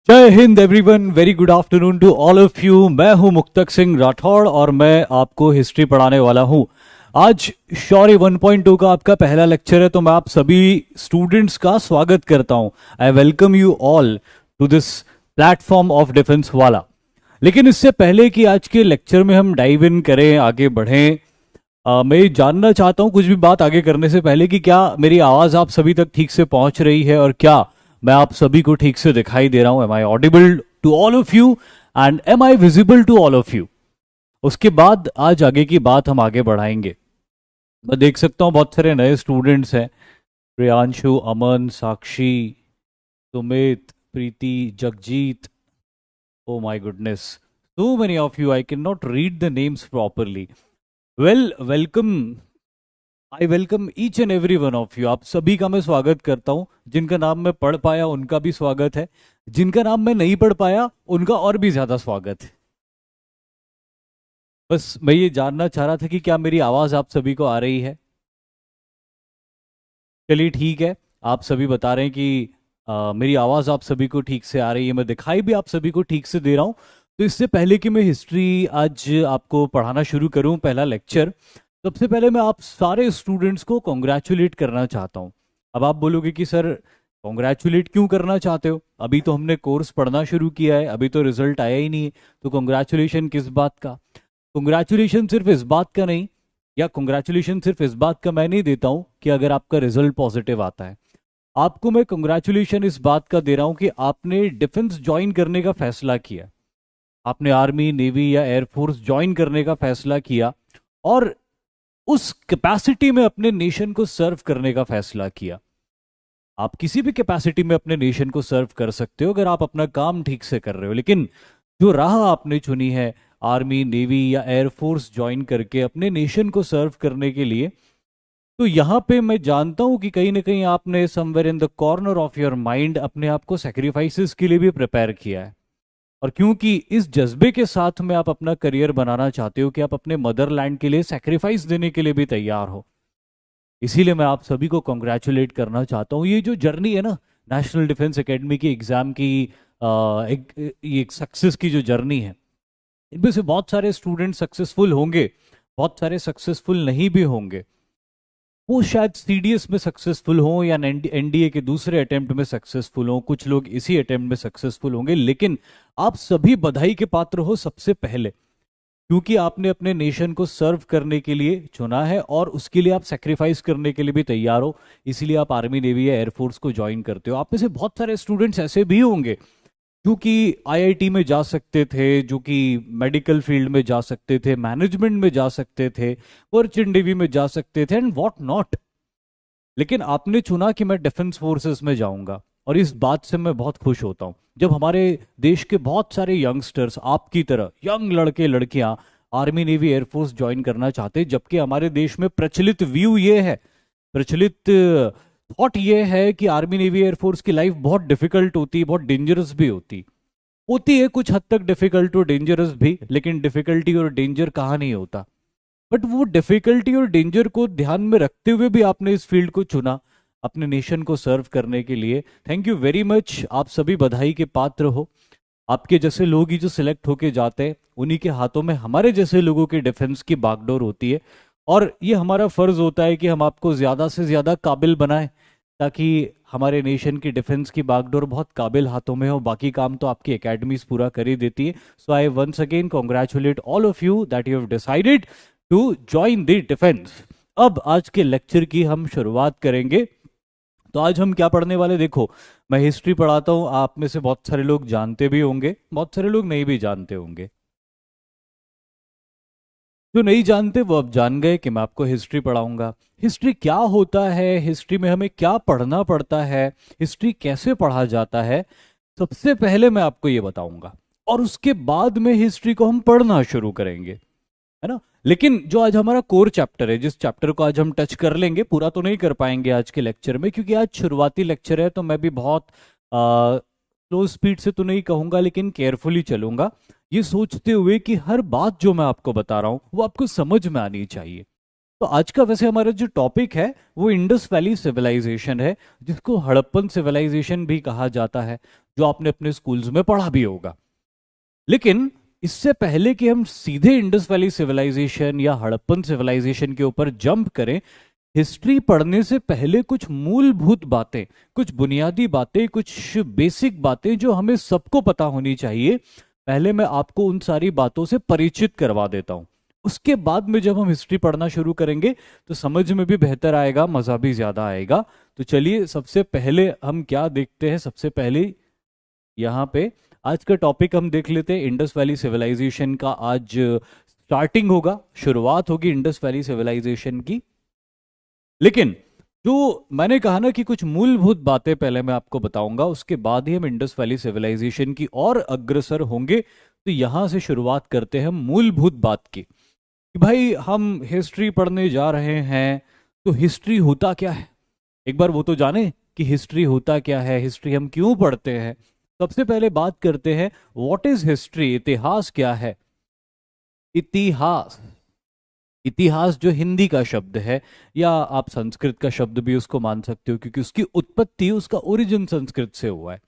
जय हिंद everyone, very good afternoon to all of you. मैं हूं मुक्तक सिंह राठौड़ और मैं आपको हिस्ट्री पढ़ाने वाला हूं। आज शौर्य 1.2 का आपका पहला लेक्चर है, तो मैं आप सभी स्टूडेंट्स का स्वागत करता हूं। I welcome you all to this platform of defence वाला। लेकिन इससे पहले कि आज के लेक्चर में हम डाइव इन करें, आगे बढ़ें, मैं ये जानना चाहता हूं कुछ भी बात आगे करने से पहले कि क्या मेरी आवाज आप सभी तक ठीक से पहुंच रही है और क्या मैं आप सभी को ठीक से दिखाई दे रहा हूं। Am I audible to all of you and am I visible to all of you. उसके बाद आज आगे की बात हम आगे बढ़ाएंगे। मैं देख सकता हूं बहुत सारे नए स्टूडेंट्स हैं। Priyanshu, Aman, Sakshi, Sumit, Preeti, Jagjit. Oh my goodness, so many of you, I cannot read the names properly. Well, welcome. I welcome each and every one of you. आप सभी का मैं स्वागत करता हूं। जिनका नाम मैं पढ़ पाया उनका भी स्वागत है, जिनका नाम मैं नहीं पढ़ पाया उनका और भी ज्यादा स्वागत है। बस मैं ये जानना चाह रहा था कि क्या मेरी आवाज आप सभी को आ रही है। चलिए ठीक है, आप सभी बता रहे हैं कि मेरी आवाज आप सभी को ठीक से आ रही है, मैं दिखाई भी आप सभी को ठीक से दे रहा हूं। तो इससे पहले कि मैं हिस्ट्री आज आपको पढ़ाना शुरू करूं, पहला लेक्चर, सबसे पहले मैं आप सारे स्टूडेंट्स को कॉन्ग्रेचुलेट करना चाहता हूं। अब आप बोलोगे कि सर कॉन्ग्रेचुलेट क्यों करना चाहते हो, अभी तो हमने कोर्स पढ़ना शुरू किया है, अभी तो रिजल्ट आया ही नहीं है, तो कॉन्ग्रेचुलेशन किस बात का। कॉन्ग्रेचुलेशन सिर्फ इस बात का नहीं, या कॉन्ग्रेचुलेशन सिर्फ इस बात का मैं नहीं देता हूं कि अगर आपका रिजल्ट पॉजिटिव आता है। आपको मैं कॉन्ग्रेचुलेशन इस बात का दे रहा हूं कि आपने डिफेंस ज्वाइन करने का फैसला किया, आपने आर्मी, नेवी या एयरफोर्स ज्वाइन करने का फैसला किया और उस कैपेसिटी में अपने नेशन को सर्व करने का फैसला किया। आप किसी भी कैपेसिटी में अपने नेशन को सर्व कर सकते हो अगर आप अपना काम ठीक से कर रहे हो। लेकिन जो राह आपने चुनी है, आर्मी, नेवी या एयरफोर्स ज्वाइन करके अपने नेशन को सर्व करने के लिए, तो यहां पे मैं जानता हूं कि कहीं ना कहीं आपने somewhere in the corner of your mind अपने आप को सेक्रीफाइसेस के लिए भी प्रिपेयर किया है। और क्योंकि इस जज्बे के साथ में आप अपना करियर बनाना चाहते हो कि आप अपने मदरलैंड के लिए सेक्रीफाइस देने के लिए भी तैयार हो, इसीलिए मैं आप सभी को कॉन्ग्रेचुलेट करना चाहता हूँ। ये जो जर्नी है ना, नेशनल डिफेंस एकेडमी की एग्जाम की, एक सक्सेस की जो जर्नी है, इनमें से बहुत सारे स्टूडेंट सक्सेसफुल होंगे, बहुत सारे सक्सेसफुल नहीं भी होंगे। वो शायद सीडीएस में सक्सेसफुल हों या एनडीए के दूसरे अटेम्प्ट में सक्सेसफुल हों, कुछ लोग इसी अटेम्प्ट में सक्सेसफुल होंगे, लेकिन आप सभी बधाई के पात्र हो सबसे पहले, क्योंकि आपने अपने नेशन को सर्व करने के लिए चुना है और उसके लिए आप सेक्रीफाइस करने के लिए भी तैयार हो। इसीलिए आप आर्मी, नेवी या एयरफोर्स को ज्वाइन करते हो। आप में से बहुत सारे स्टूडेंट्स ऐसे भी होंगे जो कि आईआईटी में जा सकते थे, जो कि मेडिकल फील्ड में जा सकते थे, मैनेजमेंट में जा सकते थे, मर्चेंट नेवी में जा सकते थे एंड व्हाट नॉट। लेकिन आपने चुना कि मैं डिफेंस फोर्सेस में जाऊंगा, और इस बात से मैं बहुत खुश होता हूं जब हमारे देश के बहुत सारे यंगस्टर्स, आपकी तरह यंग लड़के लड़कियां, आर्मी, नेवी, एयरफोर्स ज्वाइन करना चाहते हैं। जबकि हमारे देश में प्रचलित व्यू ये है, प्रचलित थॉट ये है कि आर्मी, नेवी, एयरफोर्स की लाइफ बहुत डिफिकल्ट होती है, बहुत डेंजरस भी होती है कुछ हद तक डिफिकल्ट और डेंजरस भी, लेकिन डिफिकल्टी और डेंजर कहाँ नहीं होता। बट वो डिफिकल्टी और डेंजर को ध्यान में रखते हुए भी आपने इस फील्ड को चुना अपने नेशन को सर्व करने के लिए। थैंक यू वेरी मच, आप सभी बधाई के पात्र हो। आपके जैसे लोग ही जो सिलेक्ट होके जाते हैं, उन्हीं के हाथों में हमारे जैसे लोगों की डिफेंस की बागडोर होती है। और ये हमारा फर्ज होता है कि हम आपको ज्यादा से ज्यादा काबिल बनाएं, ताकि हमारे नेशन की डिफेंस की बागडोर बहुत काबिल हाथों में हो। बाकी काम तो आपकी एकेडमीज पूरा कर ही देती है। So I once again congratulate all of you that you have decided to join the defence. अब आज के लेक्चर की हम शुरुआत करेंगे। तो आज हम क्या पढ़ने वाले, देखो मैं हिस्ट्री पढ़ाता हूं, आप में से बहुत सारे लोग जानते भी होंगे, बहुत सारे लोग नहीं भी जानते होंगे। जो नहीं जानते वो अब जान गए कि मैं आपको हिस्ट्री पढ़ाऊंगा। हिस्ट्री क्या होता है, हिस्ट्री में हमें क्या पढ़ना पड़ता है, हिस्ट्री कैसे पढ़ा जाता है, सबसे पहले मैं आपको ये बताऊंगा, और उसके बाद में हिस्ट्री को हम पढ़ना शुरू करेंगे, है ना। लेकिन जो आज हमारा कोर चैप्टर है, जिस चैप्टर को आज हम टच कर लेंगे, पूरा तो नहीं कर पाएंगे आज के लेक्चर में, क्योंकि आज शुरुआती लेक्चर है, तो मैं भी बहुत स्लो स्पीड से तो नहीं कहूंगा, लेकिन केयरफुली चलूंगा, ये सोचते हुए कि हर बात जो मैं आपको बता रहा हूं वो आपको समझ में आनी चाहिए। तो आज का वैसे हमारा जो टॉपिक है वो इंडस वैली सिविलाइजेशन है, जिसको हड़प्पन सिविलाइजेशन भी कहा जाता है, जो आपने अपने स्कूल्स में पढ़ा भी होगा। लेकिन इससे पहले कि हम सीधे इंडस वैली सिविलाइजेशन या हड़प्पन सिविलाइजेशन के ऊपर जंप करें, हिस्ट्री पढ़ने से पहले कुछ मूलभूत बातें, कुछ बुनियादी बातें, कुछ बेसिक बातें जो हमें सबको पता होनी चाहिए, पहले मैं आपको उन सारी बातों से परिचित करवा देता हूं। उसके बाद में जब हम हिस्ट्री पढ़ना शुरू करेंगे तो समझ में भी बेहतर आएगा, मजा भी ज्यादा आएगा। तो चलिए सबसे पहले हम क्या देखते हैं, सबसे पहले यहाँ पे आज का टॉपिक हम देख लेते हैं। इंडस वैली सिविलाइजेशन का आज स्टार्टिंग होगा, शुरुआत होगी इंडस वैली सिविलाइजेशन की। लेकिन जो मैंने कहा ना कि कुछ मूलभूत बातें पहले मैं आपको बताऊंगा, उसके बाद ही हम इंडस वैली सिविलाइजेशन की और अग्रसर होंगे। तो यहां से शुरुआत करते हैं मूलभूत बात की कि भाई हम हिस्ट्री पढ़ने जा रहे हैं, तो हिस्ट्री होता क्या है। एक बार वो तो जाने कि हिस्ट्री होता क्या है, हिस्ट्री हम क्यों पढ़ते हैं। सबसे पहले बात करते हैं व्हाट इज हिस्ट्री, इतिहास क्या है। इतिहास, इतिहास जो हिंदी का शब्द है, या आप संस्कृत का शब्द भी उसको मान सकते हो, क्योंकि उसकी उत्पत्ति, उसका ओरिजिन संस्कृत से हुआ है।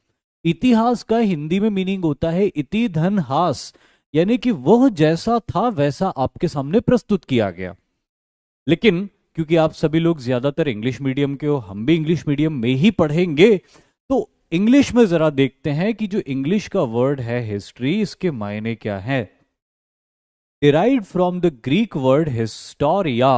इतिहास का हिंदी में मीनिंग होता है इति धन हास, यानी कि वह जैसा था वैसा आपके सामने प्रस्तुत किया गया। लेकिन क्योंकि आप सभी लोग ज्यादातर इंग्लिश मीडियम के हो, हम भी इंग्लिश मीडियम में ही पढ़ेंगे, तो इंग्लिश में जरा देखते हैं कि जो इंग्लिश का वर्ड है हिस्ट्री, इसके मायने क्या है। derived from the Greek word historia,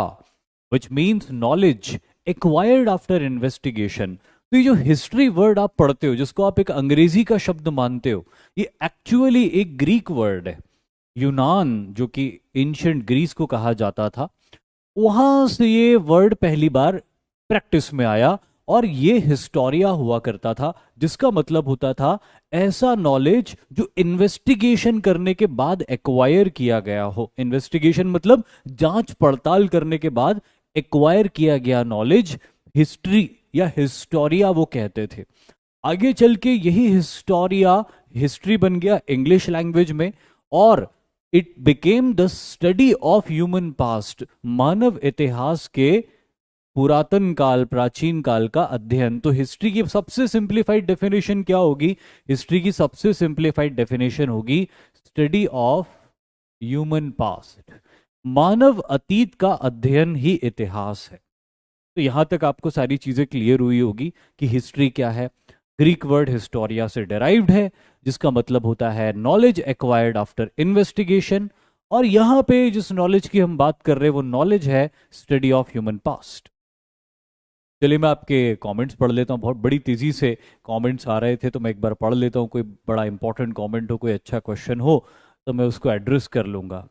which means knowledge acquired after investigation। तो ये जो हिस्ट्री वर्ड आप पढ़ते हो, जिसको आप एक अंग्रेजी का शब्द मानते हो, ये एक्चुअली एक ग्रीक वर्ड है। यूनान, जो कि एंशिएंट ग्रीस को कहा जाता था, वहां से ये वर्ड पहली बार प्रैक्टिस में आया, और ये हिस्टोरिया हुआ करता था, जिसका मतलब होता था ऐसा नॉलेज जो इन्वेस्टिगेशन करने के बाद एक्वायर किया गया हो। इन्वेस्टिगेशन मतलब जांच पड़ताल करने के बाद एक्वायर किया गया नॉलेज हिस्ट्री या हिस्टोरिया वो कहते थे। आगे चल के यही हिस्टोरिया हिस्ट्री बन गया इंग्लिश लैंग्वेज में, और it became the study of human past, मानव इतिहास के पुरातन काल, प्राचीन काल का अध्ययन। तो हिस्ट्री की सबसे सिंप्लीफाइड डेफिनेशन क्या होगी? हिस्ट्री की सबसे सिंप्लीफाइड डेफिनेशन होगी स्टडी ऑफ ह्यूमन पास्ट, मानव अतीत का अध्ययन ही इतिहास है। तो यहां तक आपको सारी चीजें क्लियर हुई होगी कि हिस्ट्री क्या है। ग्रीक वर्ड हिस्टोरिया से डिराइव्ड है, जिसका मतलब होता है नॉलेज एक्वायर्ड आफ्टर इन्वेस्टिगेशन, और यहां पे जिस नॉलेज की हम बात कर रहे हैं वो नॉलेज है स्टडी ऑफ ह्यूमन पास्ट। चलिए मैं आपके कमेंट्स पढ़ लेता हूँ, बहुत बड़ी तेजी से कमेंट्स आ रहे थे, तो मैं एक बार पढ़ लेता हूँ। कोई बड़ा इंपॉर्टेंट कमेंट हो, कोई अच्छा क्वेश्चन हो, तो मैं उसको एड्रेस कर लूंगा।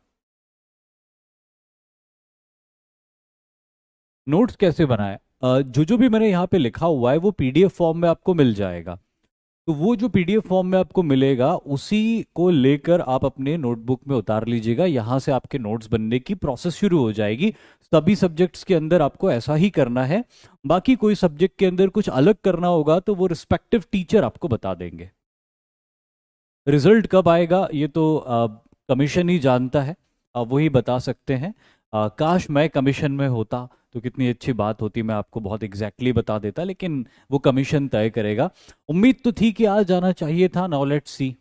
नोट्स कैसे बनाए? जो भी मैंने यहाँ पे लिखा हुआ है वो पीडीएफ फॉर्म में आपको मिल जाएगा। तो वो जो पीडीएफ फॉर्म में आपको मिलेगा, उसी को लेकर आप अपने नोटबुक में उतार लीजिएगा। यहाँ से आपके नोट्स बनने की प्रोसेस शुरू हो जाएगी। सभी सब्जेक्ट्स के अंदर आपको ऐसा ही करना है। बाकी कोई सब्जेक्ट के अंदर कुछ अलग करना होगा तो वो रिस्पेक्टिव टीचर आपको बता देंगे। रिजल्ट कब आएगा ये तो कमीशन ही जानता है, वही बता सकते हैं। काश मैं कमीशन में होता तो कितनी अच्छी बात होती, मैं आपको बहुत एग्जैक्टली बता देता, लेकिन वो कमीशन तय करेगा। उम्मीद तो थी कि आ जाना चाहिए था। नाउ लेट्स सी,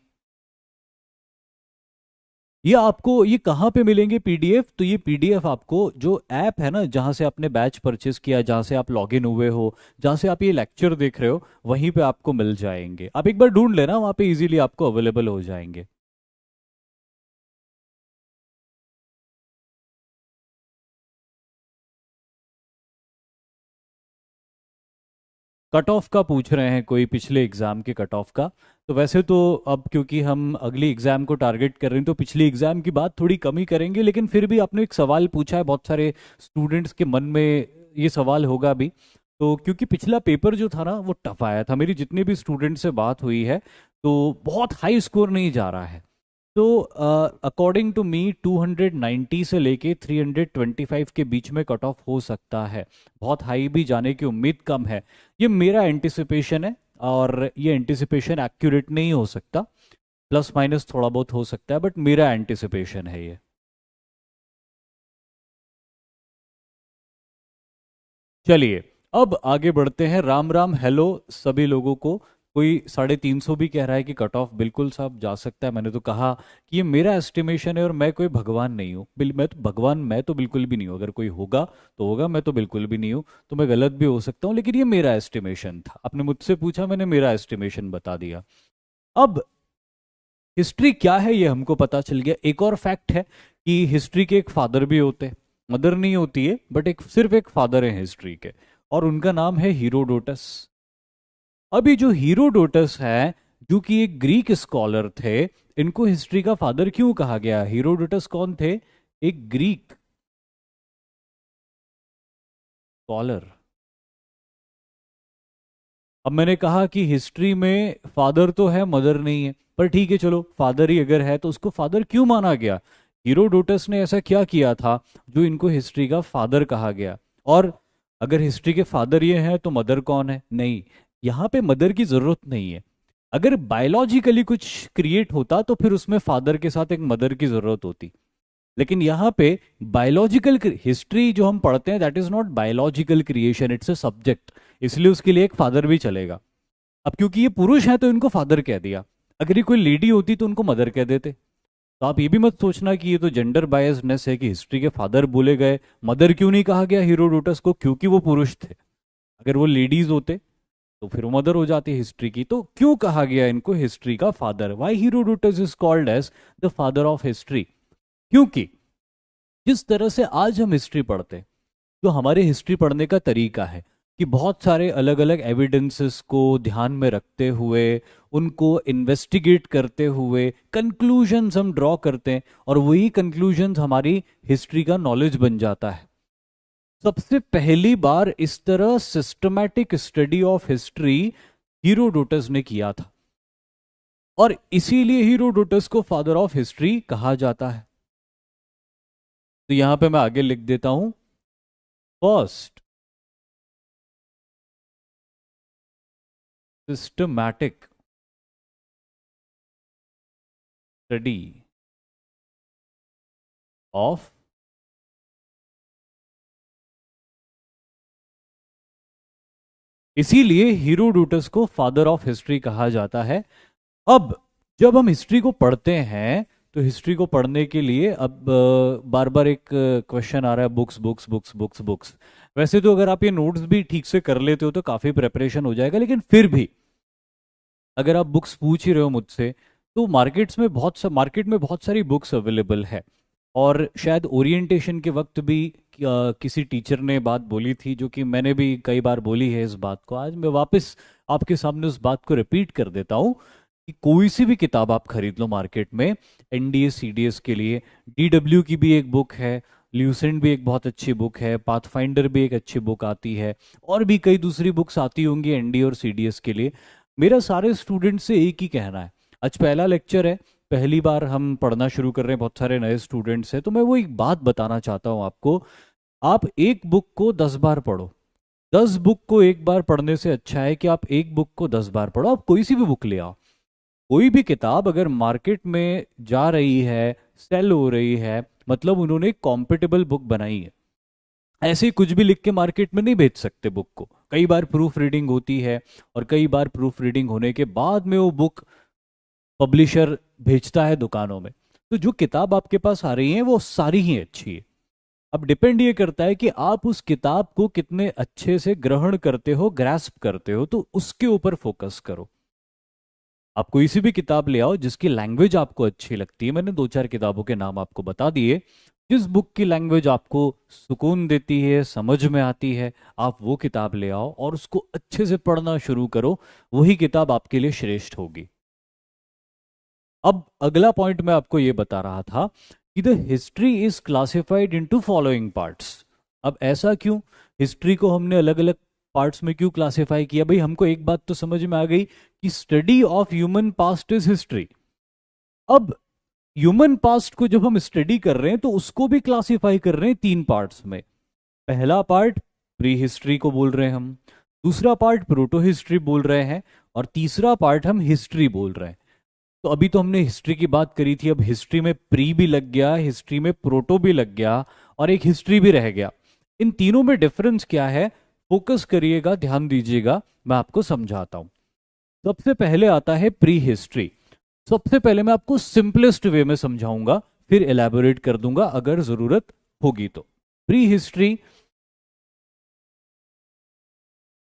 ये आपको ये कहाँ पे मिलेंगे पीडीएफ? तो ये पीडीएफ आपको जो ऐप है ना, जहाँ से आपने बैच परचेस किया, जहाँ से आप लॉगिन हुए हो, जहाँ से आप ये लेक्चर देख रहे हो, वहीं पे आपको मिल जाएंगे। आप एक बार ढूंढ लेना, वहाँ पे इजीली आपको अवेलेबल हो जाएंगे। कट ऑफ का पूछ रहे हैं कोई, पिछले एग्जाम के कट ऑफ का। तो वैसे तो अब क्योंकि हम अगली एग्जाम को टारगेट कर रहे हैं, तो पिछली एग्जाम की बात थोड़ी कम ही करेंगे, लेकिन फिर भी आपने एक सवाल पूछा है, बहुत सारे स्टूडेंट्स के मन में ये सवाल होगा भी। तो क्योंकि पिछला पेपर जो था ना वो टफ आया था, मेरी जितने भी स्टूडेंट से बात हुई है, तो बहुत हाई स्कोर नहीं जा रहा है। तो अकॉर्डिंग टू मी 290 से लेके 325 के बीच में कट ऑफ हो सकता है। बहुत हाई भी जाने की उम्मीद कम है। ये मेरा एंटिसिपेशन है, और ये एंटिसिपेशन एक्यूरेट नहीं हो सकता, प्लस माइनस थोड़ा बहुत हो सकता है, बट मेरा एंटिसिपेशन है ये। चलिए अब आगे बढ़ते हैं। राम राम हेलो सभी लोगों को। कोई 350 भी कह रहा है कि कट ऑफ बिल्कुल साहब जा सकता है। मैंने तो कहा कि ये मेरा एस्टिमेशन है और मैं कोई भगवान नहीं हूँ। मैं तो भगवान, मैं तो बिल्कुल भी नहीं हूँ। अगर कोई होगा तो होगा, मैं तो बिल्कुल भी नहीं हूँ। तो मैं गलत भी हो सकता हूँ, लेकिन ये मेरा एस्टिमेशन था। आपने मुझसे पूछा, मैंने मेरा एस्टिमेशन बता दिया। अब हिस्ट्री क्या है ये हमको पता चल गया। एक और फैक्ट है कि हिस्ट्री के एक फादर भी होते हैं। मदर नहीं होती है, बट एक सिर्फ एक फादर है हिस्ट्री के, और उनका नाम है हीरोडोटस। अभी जो हीरोडोटस है, जो कि एक ग्रीक स्कॉलर थे, इनको हिस्ट्री का फादर क्यों कहा गया? हीरोडोटस कौन थे? एक ग्रीक स्कॉलर। अब मैंने कहा कि हिस्ट्री में फादर तो है, मदर नहीं है, पर ठीक है चलो, फादर ही अगर है तो उसको फादर क्यों माना गया? हीरोडोटस ने ऐसा क्या किया था जो इनको हिस्ट्री का फादर कहा गया? और अगर हिस्ट्री के फादर ये हैं तो मदर कौन है? नहीं, यहाँ पे मदर की जरूरत नहीं है। अगर बायोलॉजिकली कुछ क्रिएट होता तो फिर उसमें फादर के साथ एक मदर की जरूरत होती। लेकिन यहाँ पे बायोलॉजिकल हिस्ट्री जो हम पढ़ते हैं, that is not biological creation, it's a subject. इसलिए उसके लिए एक फादर भी चलेगा। अब क्योंकि ये पुरुष है तो इनको फादर कह दिया। अगर ये कोई लेडी होती तो उनको मदर कह देते। तो आप ये भी मत सोचना कि ये तो जेंडर बायसनेस है कि हिस्ट्री के फादर बोले गए, मदर क्यों नहीं कहा गया हीरोडोटस को? क्योंकि वो पुरुष थे। अगर वो लेडीज होते तो फिर वो मदर हो जाती हिस्ट्री की। तो क्यों कहा गया इनको हिस्ट्री का father? Why Herodotus is called as the father of history? क्योंकि जिस तरह से आज हम हिस्ट्री पढ़ते हैं, जो हमारे हिस्ट्री पढ़ने का तरीका है, कि बहुत सारे अलग अलग एविडेंसेस को ध्यान में रखते हुए, उनको इन्वेस्टिगेट करते हुए कंक्लूजन्स हम ड्रॉ करते हैं, और वही कंक्लूजन्स हमारी हिस्ट्री का नॉलेज बन जाता है। सबसे पहली बार इस तरह systematic study of history Herodotus ने किया था, और इसीलिए हीरोडोटस को फादर ऑफ हिस्ट्री कहा जाता है। तो यहां पे मैं आगे लिख देता हूं, फर्स्ट सिस्टमैटिक स्टडी ऑफ, इसीलिए हीरोडोटस को फादर ऑफ हिस्ट्री कहा जाता है। अब जब हम हिस्ट्री को पढ़ते हैं, तो हिस्ट्री को पढ़ने के लिए अब बार बार एक क्वेश्चन आ रहा है, books books books books books. वैसे तो अगर आप ये नोट्स भी ठीक से कर लेते हो तो काफी प्रेपरेशन हो जाएगा, लेकिन फिर भी अगर आप बुक्स पूछ ही रहे हो मुझसे, तो मार्केट में बहुत सारी बुक्स अवेलेबल है। और शायद ओरिएंटेशन के वक्त भी किसी टीचर ने बात बोली थी, जो कि मैंने भी कई बार बोली है इस बात को। आज मैं वापस आपके सामने उस बात को रिपीट कर देता हूँ कि कोई सी भी किताब आप खरीद लो मार्केट में, एनडीए सीडीएस के लिए, डीडब्ल्यू की भी एक बुक है, ल्यूसेंट भी एक बहुत अच्छी बुक है, पाथफाइंडर भी एक अच्छी बुक आती है, और भी कई दूसरी बुक्स आती होंगी एनडीए और सीडीएस के लिए। मेरा सारे स्टूडेंट से एक ही कहना है, आज पहला लेक्चर है, पहली बार हम पढ़ना शुरू कर रहे हैं, बहुत सारे नए स्टूडेंट्स हैं, तो मैं वो एक बात बताना चाहता हूँ आपको। आप एक बुक को 10 बार पढ़ो। 10 बुक को एक बार पढ़ने से अच्छा है कि आप एक बुक को 10 बार पढ़ो। आप कोई सी भी बुक ले आओ, कोई भी किताब अगर मार्केट में जा रही है, सेल हो रही है, मतलब उन्होंने एक कॉम्पिटेबल बुक बनाई है। ऐसे ही कुछ भी लिख के मार्केट में नहीं बेच सकते बुक को। कई बार प्रूफ रीडिंग होती है, और कई बार प्रूफ रीडिंग होने के बाद में वो बुक पब्लिशर भेजता है दुकानों में। तो जो किताब आपके पास आ रही है वो सारी ही अच्छी है। अब डिपेंड ये करता है कि आप उस किताब को कितने अच्छे से ग्रहण करते हो, ग्रैस्प करते हो, तो उसके ऊपर फोकस करो। आप कोई सी भी किताब ले आओ जिसकी लैंग्वेज आपको अच्छी लगती है। मैंने 2-4 किताबों के नाम आपको बता दिए। जिस बुक की लैंग्वेज आपको सुकून देती है, समझ में आती है, आप वो किताब ले आओ और उसको अच्छे से पढ़ना शुरू करो। वही किताब आपके लिए श्रेष्ठ होगी। अब अगला पॉइंट मैं आपको ये बता रहा था कि the history is classified into following parts. अब ऐसा क्यों? हिस्ट्री को हमने अलग अलग पार्ट्स में क्यों क्लासिफाई किया? भाई हमको एक बात तो समझ में आ गई कि study of human past is history. अब ह्यूमन पास्ट को जब हम स्टडी कर रहे हैं तो उसको भी क्लासिफाई कर रहे हैं 3 पार्ट्स में। पहला पार्ट प्री हिस्ट्री को बोल रहे हैं हम, दूसरा पार्ट प्रोटो हिस्ट्री बोल रहे हैं, और तीसरा पार्ट हम हिस्ट्री बोल रहे हैं। तो अभी तो हमने हिस्ट्री की बात करी थी, अब हिस्ट्री में प्री भी लग गया, हिस्ट्री में प्रोटो भी लग गया, और एक हिस्ट्री भी रह गया। इन तीनों में डिफरेंस क्या है? फोकस करिएगा, ध्यान दीजिएगा, मैं आपको समझाता हूं। सबसे पहले आता है प्री हिस्ट्री। सबसे पहले मैं आपको सिंपलेस्ट वे में समझाऊंगा, फिर एलैबोरेट कर दूंगा अगर जरूरत होगी तो। Pre history,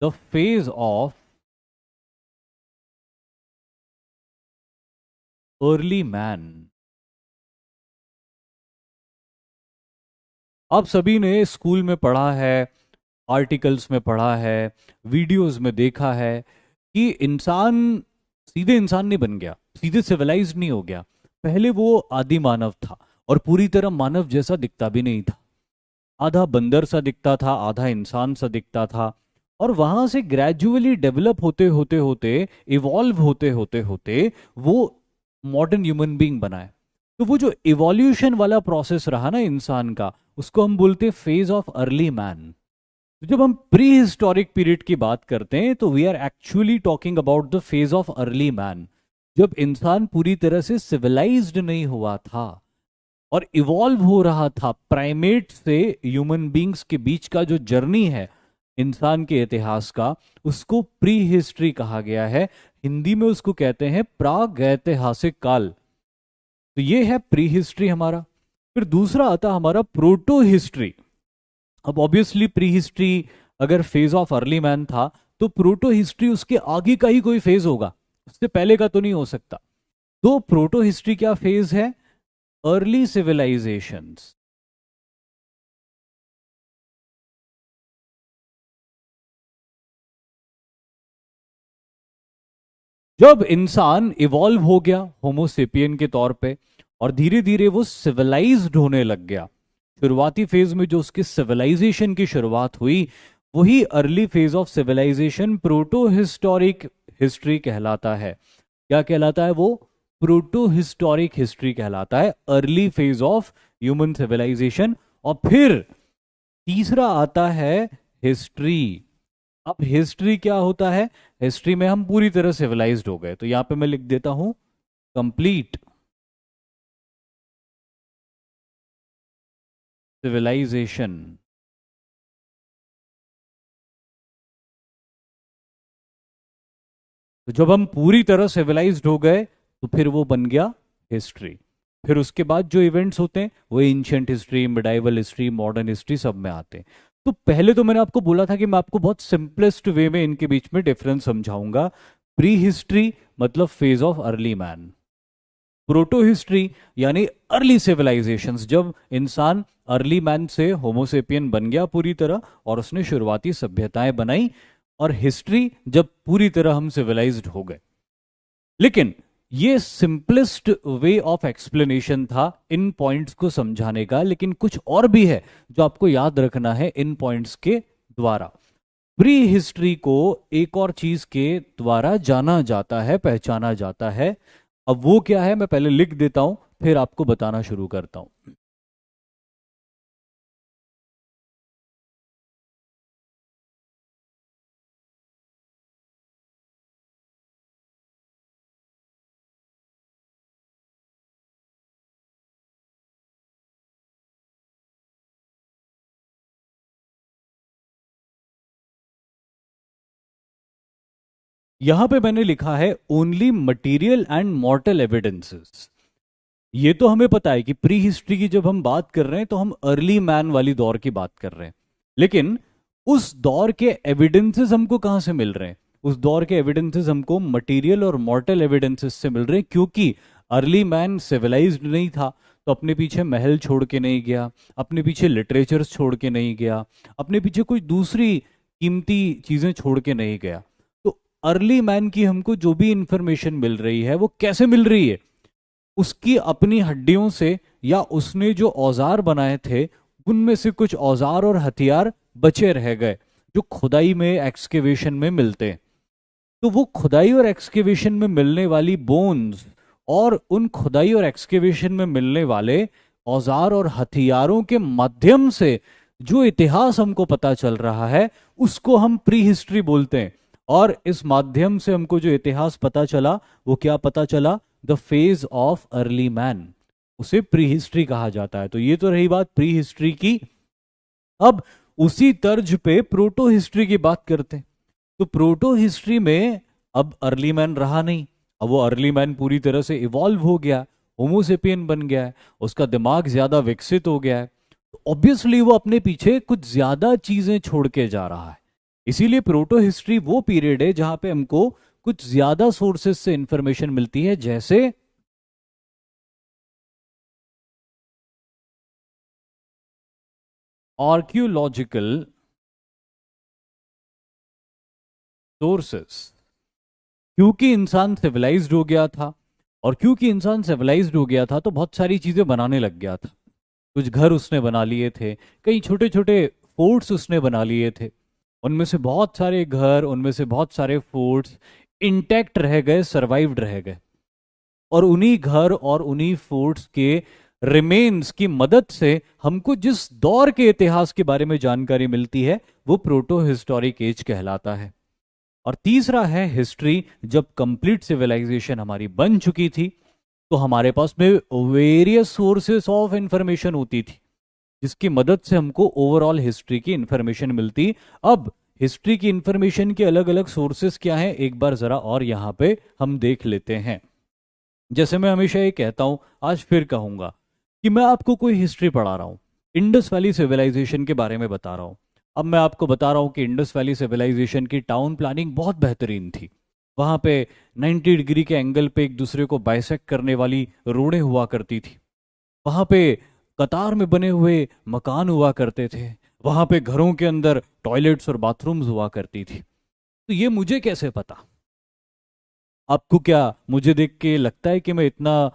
the phase of early man. आप सभी ने स्कूल में पढ़ा है, आर्टिकल्स में पढ़ा है, वीडियोस में देखा है कि इंसान सीधे इंसान नहीं बन गया, सीधे सिविलाइज नहीं हो गया। पहले वो आदि मानव था और पूरी तरह मानव जैसा दिखता भी नहीं था। आधा बंदर सा दिखता था, आधा इंसान सा दिखता था। और वहां से ग्रेजुअली डेवलप होते होते होते, इवॉल्व होते होते होते वो मॉडर्न ह्यूमन बीइंग बना है। तो वो जो इवोल्यूशन वाला प्रोसेस रहा ना इंसान का, उसको हम बोलते हैं फेज ऑफ अर्ली मैन। तो जब हम प्री हिस्टोरिक पीरियड की बात करते हैं तो we are actually talking about the phase of early man, जब इंसान पूरी तरह से सिविलाइज्ड नहीं हुआ था और इवॉल्व हो रहा था। प्राइमेट से ह्यूमन बींग्स के बीच का जो जर्नी है इंसान के इतिहास का, उसको प्री हिस्ट्री कहा गया है। हिंदी में उसको कहते हैं प्राग ऐतिहासिक काल। तो ये है प्री हिस्ट्री हमारा। फिर दूसरा आता हमारा प्रोटो हिस्ट्री। अब ऑब्वियसली प्री हिस्ट्री अगर फेज ऑफ अर्ली मैन था, तो प्रोटो हिस्ट्री उसके आगे का ही कोई फेज होगा, उससे पहले का तो नहीं हो सकता। तो प्रोटो हिस्ट्री क्या फेज है? Early civilisations. जब इंसान इवॉल्व हो गया होमोसेपियन के तौर पे और धीरे धीरे वो सिविलाइज्ड होने लग गया, शुरुआती फेज में जो उसकी सिविलाइजेशन की शुरुआत हुई, वही early phase of civilisation proto historic history कहलाता है। क्या कहलाता है वो? प्रोटो हिस्टोरिक हिस्ट्री कहलाता है, early phase of human civilisation. और फिर तीसरा आता है हिस्ट्री। अब हिस्ट्री क्या होता है? हिस्ट्री में हम पूरी तरह सिविलाइज्ड हो गए, तो यहां पे मैं लिख देता हूं कंप्लीट सिविलाइजेशन। तो जब हम पूरी तरह सिविलाइज्ड हो गए तो फिर वो बन गया हिस्ट्री। फिर उसके बाद जो इवेंट्स होते हैं वो ancient history, medieval history, modern history सब में आते हैं। तो पहले तो मैंने आपको बोला था कि मैं आपको बहुत सिंपलेस्ट वे में इनके बीच में डिफरेंस समझाऊंगा। प्री हिस्ट्री मतलब phase of early man, proto history यानी अर्ली सिविलाइजेशंस, जब इंसान अर्ली मैन से होमोसेपियन बन गया पूरी तरह और उसने शुरुआती सभ्यताएं बनाई, और हिस्ट्री जब पूरी तरह हम सिविलाइज्ड हो गए। लेकिन ये सिंपलेस्ट वे ऑफ एक्सप्लेनेशन था इन पॉइंट्स को समझाने का, लेकिन कुछ और भी है जो आपको याद रखना है इन पॉइंट्स के द्वारा। प्री हिस्ट्री को एक और चीज के द्वारा जाना जाता है, पहचाना जाता है। अब वो क्या है मैं पहले लिख देता हूं, फिर आपको बताना शुरू करता हूं। यहां पे मैंने लिखा है ओनली मटेरियल एंड मॉर्टल एविडेंसेस। ये तो हमें पता है कि प्री हिस्ट्री की जब हम बात कर रहे हैं तो हम अर्ली मैन वाली दौर की बात कर रहे हैं, लेकिन उस दौर के एविडेंसेस हमको कहां से मिल रहे हैं? उस दौर के एविडेंसेस हमको मटेरियल और मॉर्टल एविडेंसेस से मिल रहे हैं, क्योंकि अर्ली मैन सिविलाइज्ड नहीं था तो अपने पीछे महल छोड़ के नहीं गया, अपने पीछे लिटरेचर्स छोड़ के नहीं गया, अपने पीछे कोई दूसरी कीमती चीजें छोड़ के नहीं गया। तो अर्ली मैन की हमको जो भी इंफॉर्मेशन मिल रही है वो कैसे मिल रही है? उसकी अपनी हड्डियों से, या उसने जो औजार बनाए थे उनमें से कुछ औजार और हथियार बचे रह गए जो खुदाई में, एक्सकेवेशन में मिलते हैं। तो वो खुदाई और एक्सकेवेशन में मिलने वाली बोन्स और उन खुदाई और एक्सकेवेशन में मिलने वाले औजार और हथियारों के माध्यम से जो इतिहास हमको पता चल रहा है उसको हम प्री हिस्ट्री बोलते हैं। और इस माध्यम से हमको जो इतिहास पता चला वो क्या पता चला? The phase of early man, उसे प्री हिस्ट्री कहा जाता है। तो ये तो रही बात प्री हिस्ट्री की। अब उसी तर्ज पे प्रोटो हिस्ट्री की बात करते हैं। तो प्रोटो हिस्ट्री में अब अर्ली मैन रहा नहीं, अब वो अर्ली मैन पूरी तरह से इवॉल्व हो गया, होमोसेपियन बन गया है, उसका दिमाग ज्यादा विकसित हो गया है, तो ऑब्वियसली वो अपने पीछे कुछ ज्यादा चीजें छोड़ के जा रहा है। इसीलिए प्रोटो हिस्ट्री वो पीरियड है जहां पे हमको कुछ ज्यादा सोर्सेस से इंफॉर्मेशन मिलती है, जैसे आर्कियोलॉजिकल सोर्सेस। क्योंकि इंसान सिविलाइज्ड हो गया था, और क्योंकि इंसान सिविलाइज्ड हो गया था तो बहुत सारी चीजें बनाने लग गया था। कुछ घर उसने बना लिए थे, कई छोटे छोटे फोर्ट्स उसने बना लिए थे। उनमें से बहुत सारे घर, उनमें से बहुत सारे फोर्ट्स इंटैक्ट रह गए, सर्वाइव्ड रह गए। और उन्हीं घर और उन्हीं फोर्ट्स के रिमेन्स की मदद से हमको जिस दौर के इतिहास के बारे में जानकारी मिलती है वो प्रोटो हिस्टोरिक एज कहलाता है। और तीसरा है हिस्ट्री, जब कंप्लीट सिविलाइजेशन हमारी बन चुकी थी तो हमारे पास में वेरियस सोर्सेस ऑफ इंफॉर्मेशन होती थी जिसकी मदद से हमको ओवरऑल हिस्ट्री की इंफॉर्मेशन मिलती। अब हिस्ट्री की इंफॉर्मेशन के अलग अलग सोर्सेस क्या हैं, एक बार जरा और यहां पे हम देख लेते हैं। जैसे मैं हमेशा ये कहता हूं, आज फिर कहूंगा कि मैं आपको कोई हिस्ट्री पढ़ा रहा हूं, इंडस वैली सिविलाइजेशन के बारे में बता रहा हूं। अब मैं आपको बता रहा हूं कि इंडस वैली सिविलाइजेशन की टाउन प्लानिंग बहुत बेहतरीन थी। वहां पे 90 डिग्री के एंगल पे एक दूसरे को बाइसेक्ट करने वाली रोडें हुआ करती थी। वहां पे कतार में बने हुए मकान हुआ करते थे। वहां पे घरों के अंदर टॉयलेट्स और बाथरूम्स हुआ करती थी। तो ये मुझे कैसे पता? आपको क्या मुझे देख के लगता है कि मैं इतना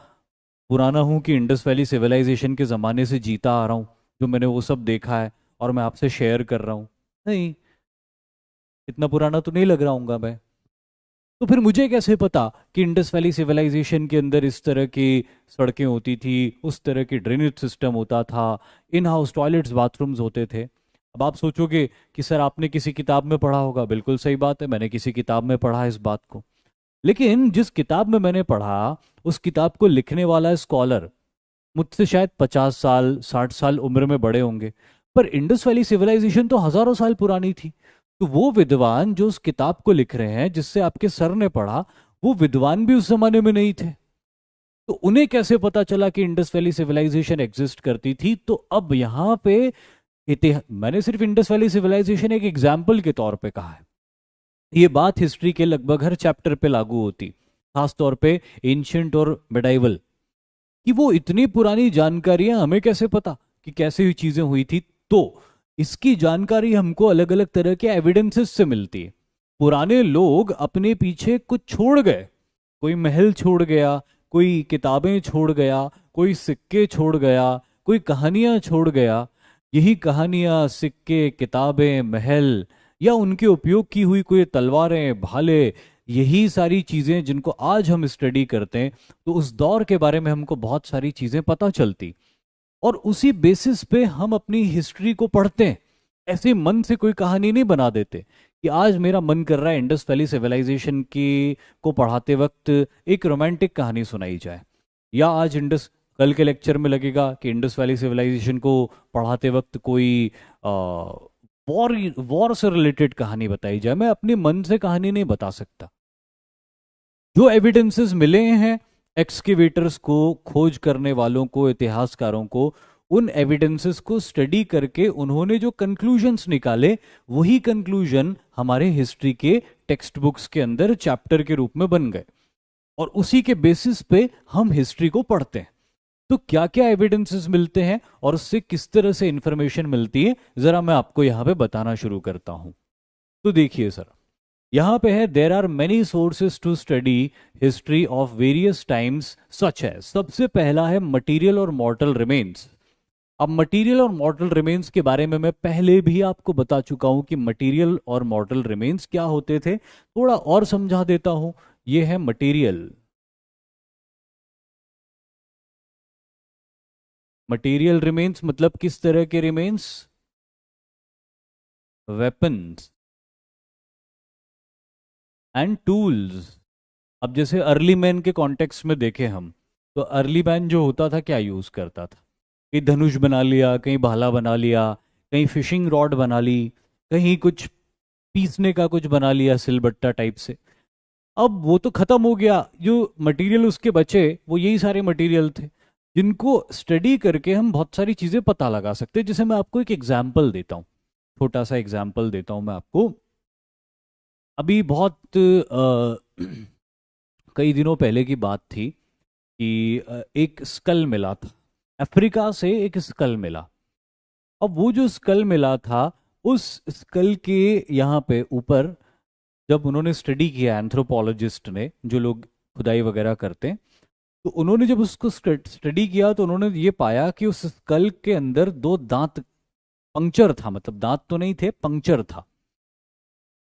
पुराना हूं कि इंडस वैली सिविलाइजेशन के ज़माने से जीता आ रहा हूं, जो मैंने वो सब देखा है और मैं आपसे शेयर कर रहा हूं? नहीं, इतना पुराना तो नहीं लग रहा हूँगा मैं। तो फिर मुझे कैसे पता कि इंडस वैली सिविलाइजेशन के अंदर इस तरह की सड़कें होती थी, उस तरह की ड्रेनेज सिस्टम होता था, इन हाउस टॉयलेट्स बाथरूम्स होते थे? अब आप सोचोगे कि सर आपने किसी किताब में पढ़ा होगा। बिल्कुल सही बात है, मैंने किसी किताब में पढ़ा है इस बात को। लेकिन जिस किताब में मैंने पढ़ा, उस किताब को लिखने वाला स्कॉलर मुझसे शायद 50 साल 60 साल उम्र में बड़े होंगे, पर इंडस वैली सिविलाइजेशन तो हजारों साल पुरानी थी। तो वो विद्वान जो उस किताब को लिख रहे हैं जिससे आपके सर ने पढ़ा, वो विद्वान भी उस जमाने में नहीं थे। तो उन्हें कैसे पता चला कि इंडस वैली सिविलाइजेशन एग्जिस्ट करती थी? तो अब यहाँ पे मैंने सिर्फ इंडस वैली सिविलाइजेशन एक एग्जाम्पल के तौर पे कहा है। ये बात हिस्ट्री के लगभग हर चैप्टर पे लागू होती, खास तौर पे एंशियंट और मेडाइवल, कि वो इतनी पुरानी जानकारियां हमें कैसे पता कि कैसे हुई चीजें हुई थी। तो इसकी जानकारी हमको अलग अलग तरह के एविडेंसेस से मिलती है। पुराने लोग अपने पीछे कुछ छोड़ गए, कोई महल छोड़ गया, कोई किताबें छोड़ गया, कोई सिक्के छोड़ गया, कोई कहानियां छोड़ गया। यही कहानियां, सिक्के, किताबें, महल या उनके उपयोग की हुई कोई तलवारें, भाले, यही सारी चीजें जिनको आज हम स्टडी करते हैं, तो उस दौर के बारे में हमको बहुत सारी चीजें पता चलती। और उसी बेसिस पे हम अपनी हिस्ट्री को पढ़ते हैं। ऐसे मन से कोई कहानी नहीं बना देते कि आज मेरा मन कर रहा है इंडस वैली सिविलाइजेशन की को पढ़ाते वक्त एक रोमांटिक कहानी सुनाई जाए, या आज इंडस कल के लेक्चर में लगेगा कि इंडस वैली सिविलाइजेशन को पढ़ाते वक्त कोई वॉर वॉर से रिलेटेड कहानी बताई जाए। मैं अपने मन से कहानी नहीं बता सकता। जो एविडेंसेस मिले हैं एक्सकेवेटर्स को, खोज करने वालों को, इतिहासकारों को, उन एविडेंसेस को स्टडी करके उन्होंने जो कंक्लूजन्स निकाले, वही कंक्लूजन हमारे हिस्ट्री के टेक्स्ट बुक्स के अंदर चैप्टर के रूप में बन गए, और उसी के बेसिस पे हम हिस्ट्री को पढ़ते हैं। तो क्या क्या एविडेंसेस मिलते हैं और उससे किस तरह से इंफॉर्मेशन मिलती है, जरा मैं आपको यहां पे बताना शुरू करता हूं। तो देखिए सर, यहां पे है there are many sources to study history of various times सच है। सबसे पहला है मटेरियल और मॉर्टल रिमेन्स। अब मटेरियल और मॉर्टल रिमेन्स के बारे में मैं पहले भी आपको बता चुका हूं कि मटेरियल और मॉर्टल रिमेन्स क्या होते थे। थोड़ा और समझा देता हूं। ये है मटेरियल। मटेरियल रिमेन्स मतलब किस तरह के रिमेन्स? Weapons and tools. अब जैसे अर्ली मैन के कॉन्टेक्स्ट में देखें हम, तो अर्ली मैन जो होता था क्या यूज करता था? कहीं धनुष बना लिया, कहीं भाला बना लिया, कहीं फिशिंग रॉड बना ली, कहीं कुछ पीसने का कुछ बना लिया सिलबट्टा टाइप से। अब वो तो खत्म हो गया, जो मटेरियल उसके बचे वो यही सारे मटेरियल थे जिनको स्टडी करके हम बहुत सारी चीजें पता लगा सकते हैं। जैसे मैं आपको एक एग्जाम्पल देता हूँ, छोटा सा एग्जाम्पल देता हूँ मैं आपको। अभी बहुत कई दिनों पहले की बात थी कि एक स्कल मिला था, अफ्रीका से एक स्कल मिला। अब वो जो स्कल मिला था, उस स्कल के यहाँ पे ऊपर जब उन्होंने स्टडी किया, एंथ्रोपोलॉजिस्ट ने, जो लोग खुदाई वगैरह करते हैं, तो उन्होंने जब उसको स्टडी किया तो उन्होंने ये पाया कि उस स्कल के अंदर दो दांत पंक्चर था, मतलब दांत तो नहीं थे, पंक्चर था।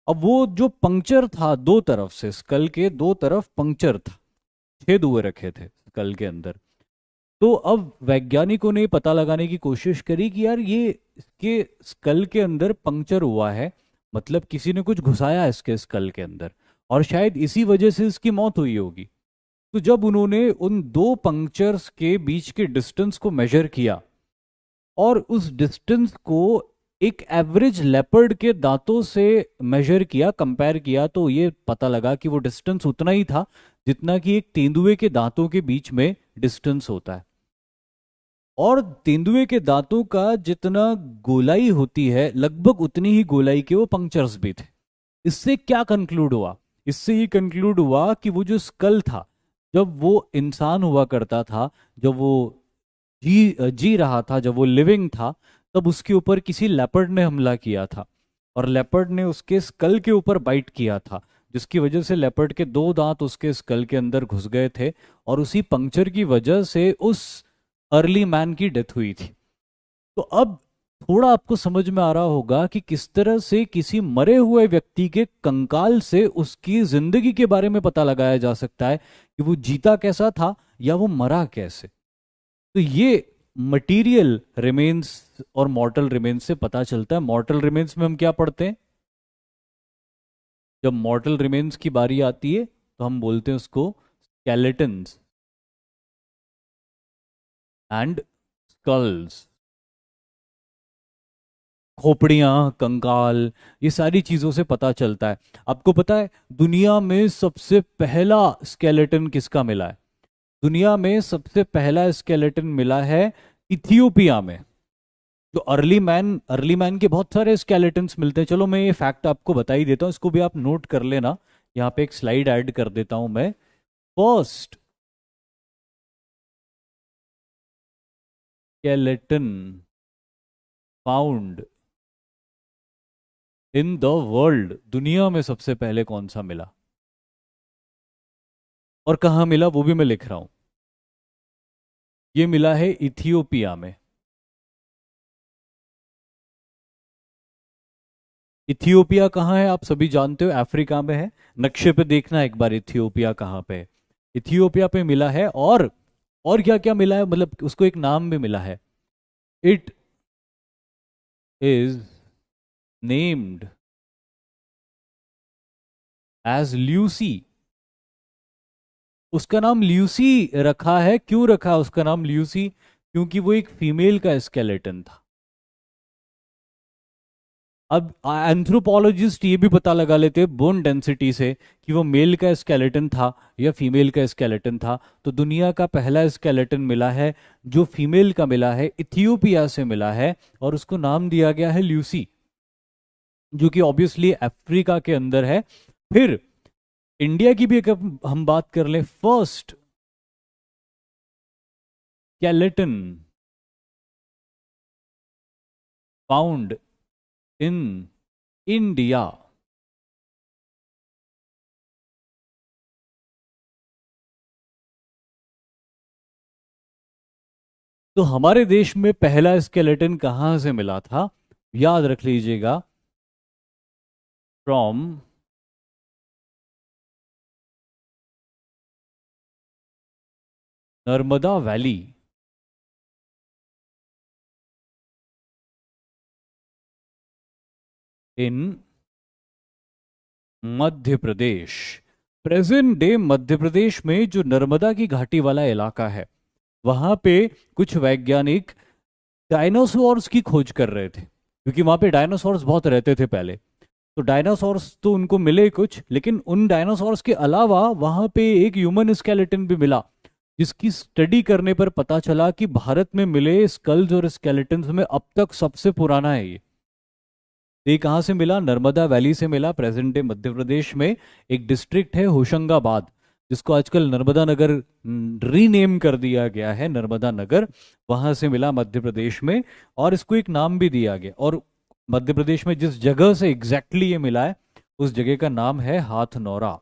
अब वो जो पंक्चर था, दो तरफ से स्कल के दो तरफ पंक्चर था, छेद हुए रखे थे स्कल के अंदर। तो अब वैज्ञानिकों ने पता लगाने की कोशिश करी कि यार ये इसके स्कल के अंदर पंक्चर हुआ है, मतलब किसी ने कुछ घुसाया है इसके स्कल के अंदर, और शायद इसी वजह से इसकी मौत हुई होगी। तो जब उन्होंने उन दो पंक्चर्स के बीच के डिस्टेंस को मेजर किया और उस डिस्टेंस को एक एवरेज लेपर्ड के दांतों से मेजर किया, कंपेयर किया, तो ये पता लगा कि वो डिस्टेंस उतना ही था जितना कि एक तेंदुए के दांतों के बीच में डिस्टेंस होता है। और तेंदुए के दांतों का जितना गोलाई होती है, लगभग उतनी ही गोलाई के वो पंक्चर्स भी थे। इससे क्या कंक्लूड हुआ? इससे ये कंक्लूड हुआ कि वो जो स्कल था, जब वो इंसान हुआ करता था, जब वो जी रहा था, जब वो लिविंग था, तब उसके ऊपर किसी लेपर्ड ने हमला किया था, और लेपर्ड ने उसके स्कल के ऊपर बाइट किया था, जिसकी वजह से लेपर्ड के दो दांत उसके स्कल के अंदर घुस गए थे, और उसी पंक्चर की वजह से उस अर्ली मैन की डेथ हुई थी। तो अब थोड़ा आपको समझ में आ रहा होगा कि किस तरह से किसी मरे हुए व्यक्ति के कंकाल से उसकी जिंदगी के बारे में पता लगाया जा सकता है कि वो जीता कैसा था या वो मरा कैसे। तो ये मटीरियल रिमेन्स और मॉर्टल रिमेन्स से पता चलता है। मॉर्टल रिमेन्स में हम क्या पढ़ते हैं? जब मॉर्टल रिमेन्स की बारी आती है तो हम बोलते हैं उसको स्केलेटन्स एंड स्कल्स। खोपड़ियाँ, कंकाल, ये सारी चीज़ों से पता चलता है। आपको पता है दुनिया में सबसे पहला स्केलेटन किसका मिला है? दुनिया में सबसे पहला स्केलेटन मिला है इथियोपिया में। जो अर्ली मैन के बहुत सारे स्केलेटन्स मिलते हैं। चलो मैं ये फैक्ट आपको बता ही देता हूँ, इसको भी आप नोट कर लेना। यहाँ पे एक स्लाइड ऐड कर देता हूँ मैं। First skeleton found in the world, दुनिया में सबसे पहले कौन सा मिला और कहाँ मिला वो भी मैं लिख रहा हूं। ये मिला है इथियोपिया में। इथियोपिया कहाँ है आप सभी जानते हो, अफ्रीका में है। नक्शे पे देखना एक बार इथियोपिया कहाँ पे है। इथियोपिया पे मिला है। और क्या क्या मिला है, मतलब उसको एक नाम भी मिला है। It is named as Lucy. उसका नाम ल्यूसी रखा है। क्यों रखा उसका नाम ल्यूसी? क्योंकि वो एक फीमेल का स्केलेटन था। अब एंथ्रोपोलॉजिस्ट ये भी पता लगा लेते हैं बोन डेंसिटी से कि वो मेल का स्केलेटन था या फीमेल का स्केलेटन था। तो दुनिया का पहला स्केलेटन मिला है जो फीमेल का मिला है, इथियोपिया से मिला है, और उसको नाम दिया गया है ल्यूसी, जो कि ऑब्वियसली अफ्रीका के अंदर है। फिर इंडिया की भी अगर हम बात कर ले, first skeleton found in India. तो हमारे देश में पहला स्केलेटन कहां से मिला था? याद रख लीजिएगा, from Narmada valley in Madhya Pradesh. Present day Madhya Pradesh में जो नर्मदा की घाटी वाला इलाका है, वहां पे कुछ वैज्ञानिक डायनासोर्स की खोज कर रहे थे। क्योंकि वहां पे डायनासोर्स बहुत रहते थे पहले। तो डायनासोर्स तो उनको मिले कुछ, लेकिन उन डायनासोर्स के अलावा वहां पे एक ह्यूमन स्केलेटन भी मिला, जिसकी स्टडी करने पर पता चला कि भारत में मिले स्कल्स और स्केलेटन्स में अब तक सबसे पुराना है ये। ये कहाँ से मिला? नर्मदा वैली से मिला, प्रेजेंट डे मध्य प्रदेश में। एक डिस्ट्रिक्ट है होशंगाबाद, जिसको आजकल नर्मदा नगर रीनेम कर दिया गया है, नर्मदा नगर। वहां से मिला मध्य प्रदेश में, और इसको एक नाम भी दिया गया। और मध्य प्रदेश में जिस जगह से एग्जैक्टली ये मिला है, उस जगह का नाम है हाथनौरा।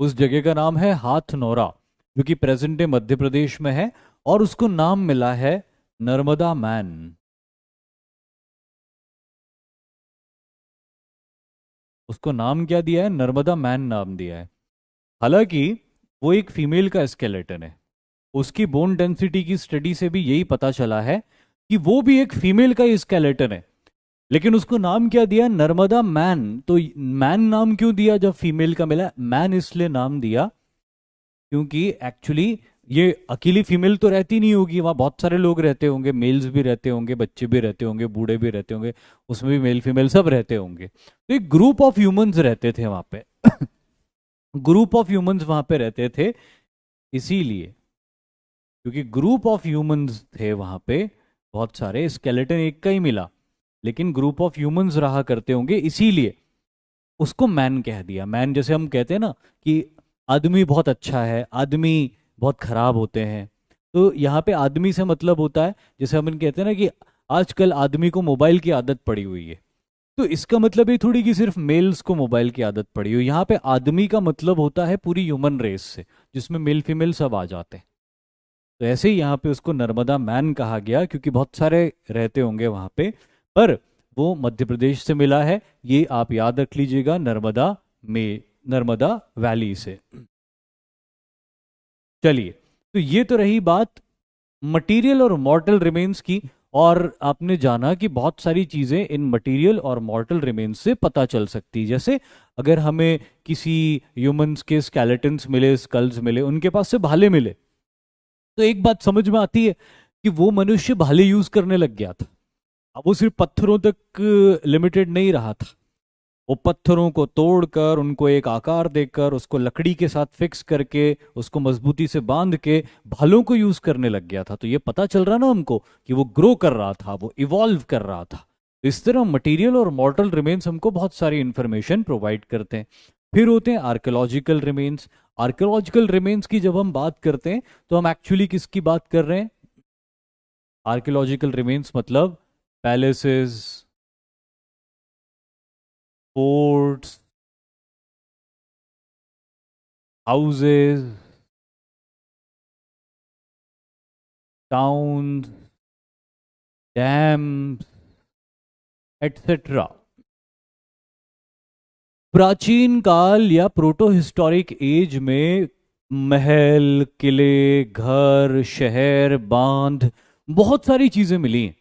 उस जगह का नाम है हाथनौरा, जो कि प्रेजेंट डे मध्य प्रदेश में है। और उसको नाम मिला है नर्मदा मैन। उसको नाम क्या दिया है? नर्मदा मैन नाम दिया है। हालांकि वो एक फीमेल का स्केलेटन है। उसकी बोन डेंसिटी की स्टडी से भी यही पता चला है कि वो भी एक फीमेल का ही स्केलेटन है। लेकिन उसको नाम क्या दिया? नर्मदा मैन। तो मैन नाम क्यों दिया जब फीमेल का मिला? मैन इसलिए नाम दिया क्योंकि एक्चुअली ये अकेली फीमेल तो रहती नहीं होगी, वहां बहुत सारे लोग रहते होंगे, मेल्स भी रहते होंगे, बच्चे भी रहते होंगे, बूढ़े भी रहते होंगे, उसमें भी मेल फीमेल सब रहते होंगे। तो एक ग्रुप ऑफ ह्यूमंस रहते थे वहां पे। ग्रुप ऑफ ह्यूमंस वहां पे रहते थे, इसीलिए, क्योंकि ग्रुप ऑफ ह्यूमंस थे वहां पे बहुत सारे। स्केलेटन एक का ही मिला, लेकिन ग्रुप ऑफ ह्यूमंस रहा करते होंगे, इसीलिए उसको मैन कह दिया। मैन जैसे हम कहते हैं ना कि आदमी बहुत अच्छा है, आदमी बहुत खराब होते हैं। तो यहाँ पे आदमी से मतलब होता है, जैसे हम कहते हैं ना कि आजकल आदमी को मोबाइल की आदत पड़ी हुई है। तो इसका मतलब ये थोड़ी कि सिर्फ मेल्स को मोबाइल की आदत पड़ी हुई। यहाँ पे आदमी का मतलब होता है पूरी ह्यूमन रेस से, जिसमें मेल फीमेल सब आ जाते हैं। तो ऐसे ही यहाँ पे उसको नर्मदा मैन कहा गया, क्योंकि बहुत सारे रहते होंगे वहां पे। पर वो मध्य प्रदेश से मिला है, ये आप याद रख लीजिएगा, नर्मदा में, नर्मदा वैली से। चलिए, तो ये तो रही बात मटेरियल और मॉर्टल रिमेन्स की। और आपने जाना कि बहुत सारी चीजें इन मटेरियल और मॉर्टल रिमेन्स से पता चल सकती, जैसे अगर हमें किसी ह्यूमंस के स्केलेटन्स मिले, स्कल्स मिले, उनके पास से भाले मिले, तो एक बात समझ में आती है कि वो मनुष्य भाले यूज करने लग गया था। अब वो सिर्फ पत्थरों तक लिमिटेड नहीं रहा था। वो पत्थरों को तोड़कर, उनको एक आकार देकर, उसको लकड़ी के साथ फिक्स करके, उसको मजबूती से बांध के भालों को यूज करने लग गया था। तो ये पता चल रहा ना हमको कि वो ग्रो कर रहा था, वो इवॉल्व कर रहा था। तो इस तरह मटेरियल और मॉर्टल रिमेन्स हमको बहुत सारी इंफॉर्मेशन प्रोवाइड करते हैं। फिर होते हैं आर्कियोलॉजिकल रिमेन्स। आर्कियोलॉजिकल रिमेन्स की जब हम बात करते हैं, तो हम एक्चुअली किसकी बात कर रहे हैं? आर्कियोलॉजिकल रिमेन्स मतलब palaces, forts, houses, town, dams, etcetera. प्राचीन काल या प्रोटो हिस्टोरिक एज में महल, किले, घर, शहर, बांध, बहुत सारी चीजें मिली हैं।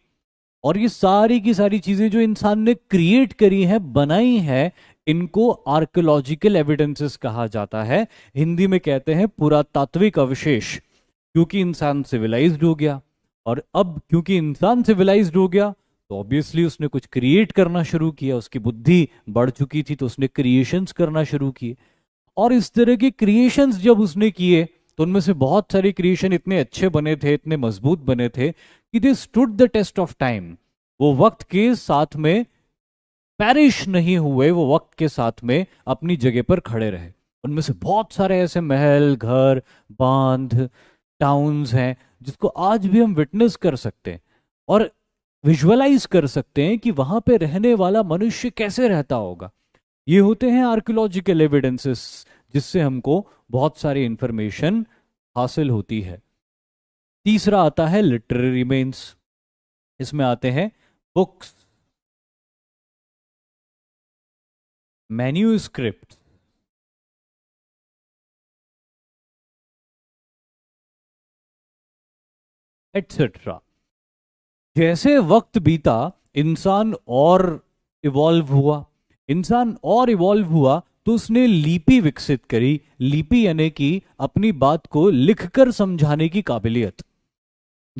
और ये सारी की सारी चीजें जो इंसान ने क्रिएट करी हैं, बनाई हैं, इनको आर्कियोलॉजिकल एविडेंसेस कहा जाता है। हिंदी में कहते हैं पुरातात्विक अवशेष। क्योंकि इंसान सिविलाइज्ड हो गया, और अब क्योंकि इंसान सिविलाइज्ड हो गया, तो ऑब्वियसली उसने कुछ क्रिएट करना शुरू किया। उसकी बुद्धि बढ़ चुकी थी, तो उसने क्रिएशंस करना शुरू किए। और इस तरह के क्रिएशंस जब उसने किए, तो उनमें से बहुत सारे क्रिएशन इतने अच्छे बने थे, इतने मजबूत बने थे कि they stood the test of time. वो वक्त के साथ में पैरिश नहीं हुए, वो वक्त के साथ में अपनी जगह पर खड़े रहे। उनमें से बहुत सारे ऐसे महल, घर, बांध, टाउन्स हैं जिसको आज भी हम विटनेस कर सकते हैं और विजुअलाइज कर सकते हैं कि वहां पे रहने वाला मनुष्य कैसे रहता होगा। ये होते हैं आर्कियोलॉजिकल एविडेंसेस, जिससे हमको बहुत सारी इंफॉर्मेशन हासिल होती है। तीसरा आता है लिटरेरी रिमेन्स। इसमें आते हैं बुक्स, मैन्यूस्क्रिप्ट, एटसेट्रा। जैसे वक्त बीता, इंसान और इवॉल्व हुआ। इंसान और इवॉल्व हुआ तो उसने लिपि विकसित करी। लिपि यानी कि अपनी बात को लिखकर समझाने की काबिलियत।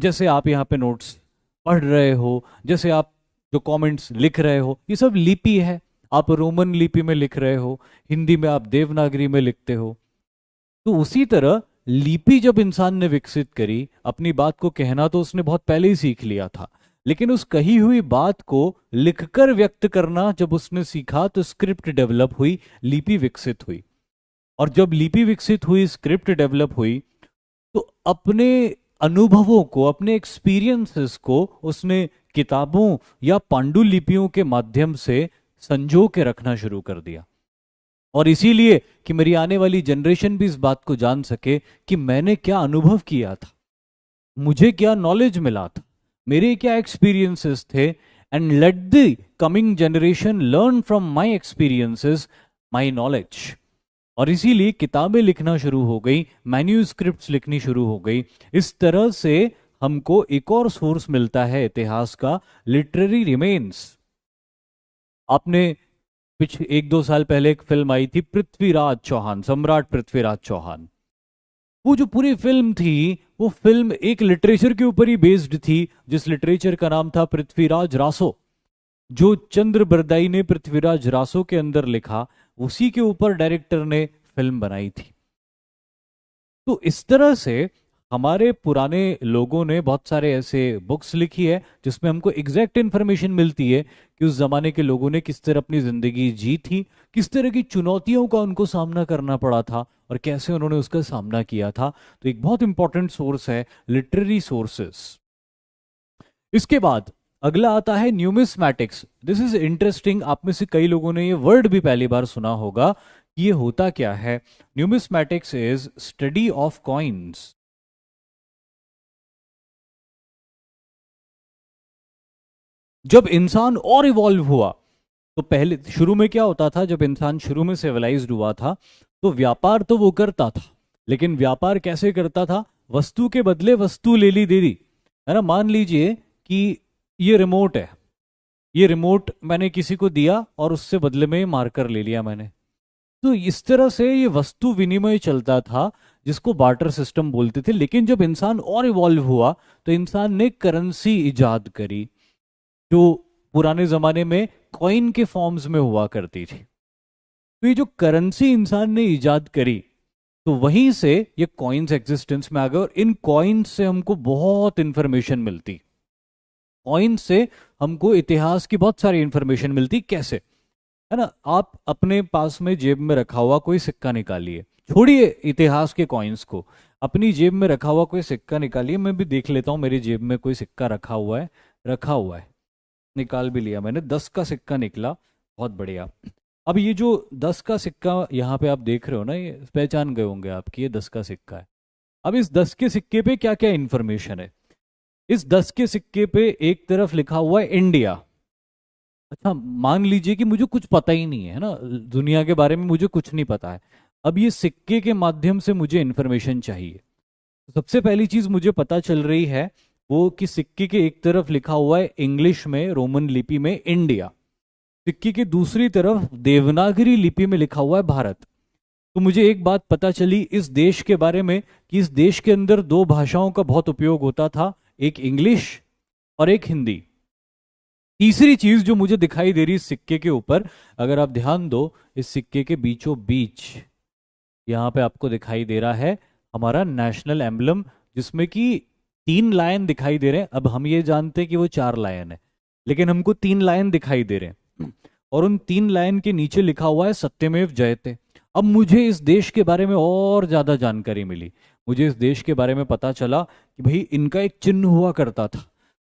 जैसे आप यहाँ पे नोट्स पढ़ रहे हो, जैसे आप जो कमेंट्स लिख रहे हो, ये सब लिपि है। आप रोमन लिपि में लिख रहे हो, हिंदी में आप देवनागरी में लिखते हो। तो उसी तरह लिपि जब इंसान ने विकसित करी, अपनी बात को कहना तो उसने बहुत पहले ही सीख लिया था, लेकिन उस कही हुई बात को लिखकर व्यक्त करना जब उसने सीखा तो स्क्रिप्ट डेवलप हुई, लिपि विकसित हुई। और जब लिपि विकसित हुई, स्क्रिप्ट डेवलप हुई, तो अपने अनुभवों को, अपने एक्सपीरियंसेस को उसने किताबों या पांडुलिपियों के माध्यम से संजो के रखना शुरू कर दिया। और इसीलिए कि मेरी आने वाली जनरेशन भी इस बात को जान सके कि मैंने क्या अनुभव किया था, मुझे क्या नॉलेज मिला था, मेरे क्या एक्सपीरियंसेस थे, and let the coming generation learn from my experiences, my knowledge. और इसीलिए किताबें लिखना शुरू हो गई, मैन्यूस्क्रिप्ट्स लिखनी शुरू हो गई। इस तरह से हमको एक और सोर्स मिलता है इतिहास का, लिटरेरी रिमेन्स। आपने पिछले 1-2 साल पहले एक फिल्म आई थी, पृथ्वीराज चौहान, सम्राट पृथ्वीराज चौहान। वो जो पूरी फिल्म थी, वो फिल्म एक लिटरेचर के ऊपर ही बेस्ड थी, जिस लिटरेचर का नाम था पृथ्वीराज रासो। जो चंद्र बरदाई ने पृथ्वीराज रासो के अंदर लिखा, उसी के ऊपर डायरेक्टर ने फिल्म बनाई थी। तो इस तरह से हमारे पुराने लोगों ने बहुत सारे ऐसे बुक्स लिखी है जिसमें हमको एग्जैक्ट इन्फॉर्मेशन मिलती है कि उस जमाने के लोगों ने किस तरह अपनी जिंदगी जी थी, किस तरह की चुनौतियों का उनको सामना करना पड़ा था और कैसे उन्होंने उसका सामना किया था। तो एक बहुत इंपॉर्टेंट सोर्स है लिटरेरी सोर्सेस। इसके बाद अगला आता है न्यूमिस्मैटिक्स। This is interesting. आप में से कई लोगों ने ये वर्ड भी पहली बार सुना होगा। ये होता क्या है? Numismatics is study of coins. जब इंसान और इवॉल्व हुआ, तो पहले शुरू में क्या होता था, जब इंसान शुरू में सिविलाइज्ड हुआ था तो व्यापार तो वो करता था, लेकिन व्यापार कैसे करता था? वस्तु के बदले वस्तु ले ली दे दी, है ना। मान लीजिए कि ये रिमोट है, ये रिमोट मैंने किसी को दिया और उससे बदले में मार्कर ले लिया मैंने। तो इस तरह से ये वस्तु विनिमय चलता था, जिसको बार्टर सिस्टम बोलते थे। लेकिन जब इंसान और इवॉल्व हुआ तो इंसान ने करेंसी इजाद करी, जो पुराने जमाने में कॉइन के फॉर्म्स में हुआ करती थी। तो ये जो करेंसी इंसान ने इजाद करी, तो वहीं से ये कॉइन्स एग्जिस्टेंस में आ गए। और इन कॉइन्स से हमको बहुत इंफॉर्मेशन मिलती, कॉइन से हमको इतिहास की बहुत सारी इंफॉर्मेशन मिलती। कैसे? है ना, आप अपने पास में जेब में रखा हुआ कोई सिक्का निकालिए, छोड़िए इतिहास के कॉइन्स को, अपनी जेब में रखा हुआ कोई सिक्का निकालिए। मैं भी देख लेता हूं मेरी जेब में कोई सिक्का रखा हुआ है। रखा हुआ है, निकाल भी लिया मैंने, 10 का सिक्का निकला, बहुत बढ़िया। अब ये जो 10 का सिक्का यहाँ पे आप देख रहे हो ना, ये पहचान गए होंगे आप कि ये 10 का सिक्का है। अब इस 10 के सिक्के पे क्या क्या इंफॉर्मेशन है? इस 10 के सिक्के पे एक तरफ लिखा हुआ है इंडिया। अच्छा, मान लीजिए कि मुझे कुछ पता ही नहीं है ना, दुनिया के बारे में मुझे कुछ नहीं पता है। अब ये सिक्के के माध्यम से मुझे इंफॉर्मेशन चाहिए। तो सबसे पहली चीज मुझे पता चल रही है वो कि सिक्के के एक तरफ लिखा हुआ है इंग्लिश में, रोमन लिपि में, इंडिया। सिक्के की दूसरी तरफ देवनागरी लिपि में लिखा हुआ है भारत। तो मुझे एक बात पता चली इस देश के बारे में कि इस देश के अंदर दो भाषाओं का बहुत उपयोग होता था, एक इंग्लिश और एक हिंदी। तीसरी चीज जो मुझे दिखाई दे रही इस सिक्के के ऊपर, अगर आप ध्यान दो, इस सिक्के के बीचों बीच यहाँ पे आपको दिखाई दे रहा है हमारा नेशनल एम्बलम, जिसमें कि 3 लायन दिखाई दे रहे हैं। अब हम ये जानते हैं कि वो 4 लायन है, लेकिन हमको 3 लायन दिखाई दे रहे हैं, और उन 3 लायन के नीचे लिखा हुआ है सत्यमेव जयते। अब मुझे इस देश के बारे में और ज्यादा जानकारी मिली। मुझे इस देश के बारे में पता चला कि भाई इनका एक चिन्ह हुआ करता था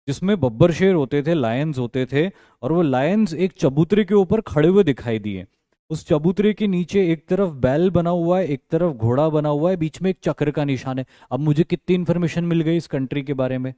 जिसमें बब्बर शेर होते थे, लायंस होते थे, और वो लायंस एक चबूतरे के ऊपर खड़े हुए दिखाई दिए। उस चबूतरे के नीचे एक तरफ बैल बना हुआ है, एक तरफ घोड़ा बना हुआ है, बीच में एक चक्र का निशान है। अब मुझे कितनी इंफॉर्मेशन मिल गई इस कंट्री के बारे में?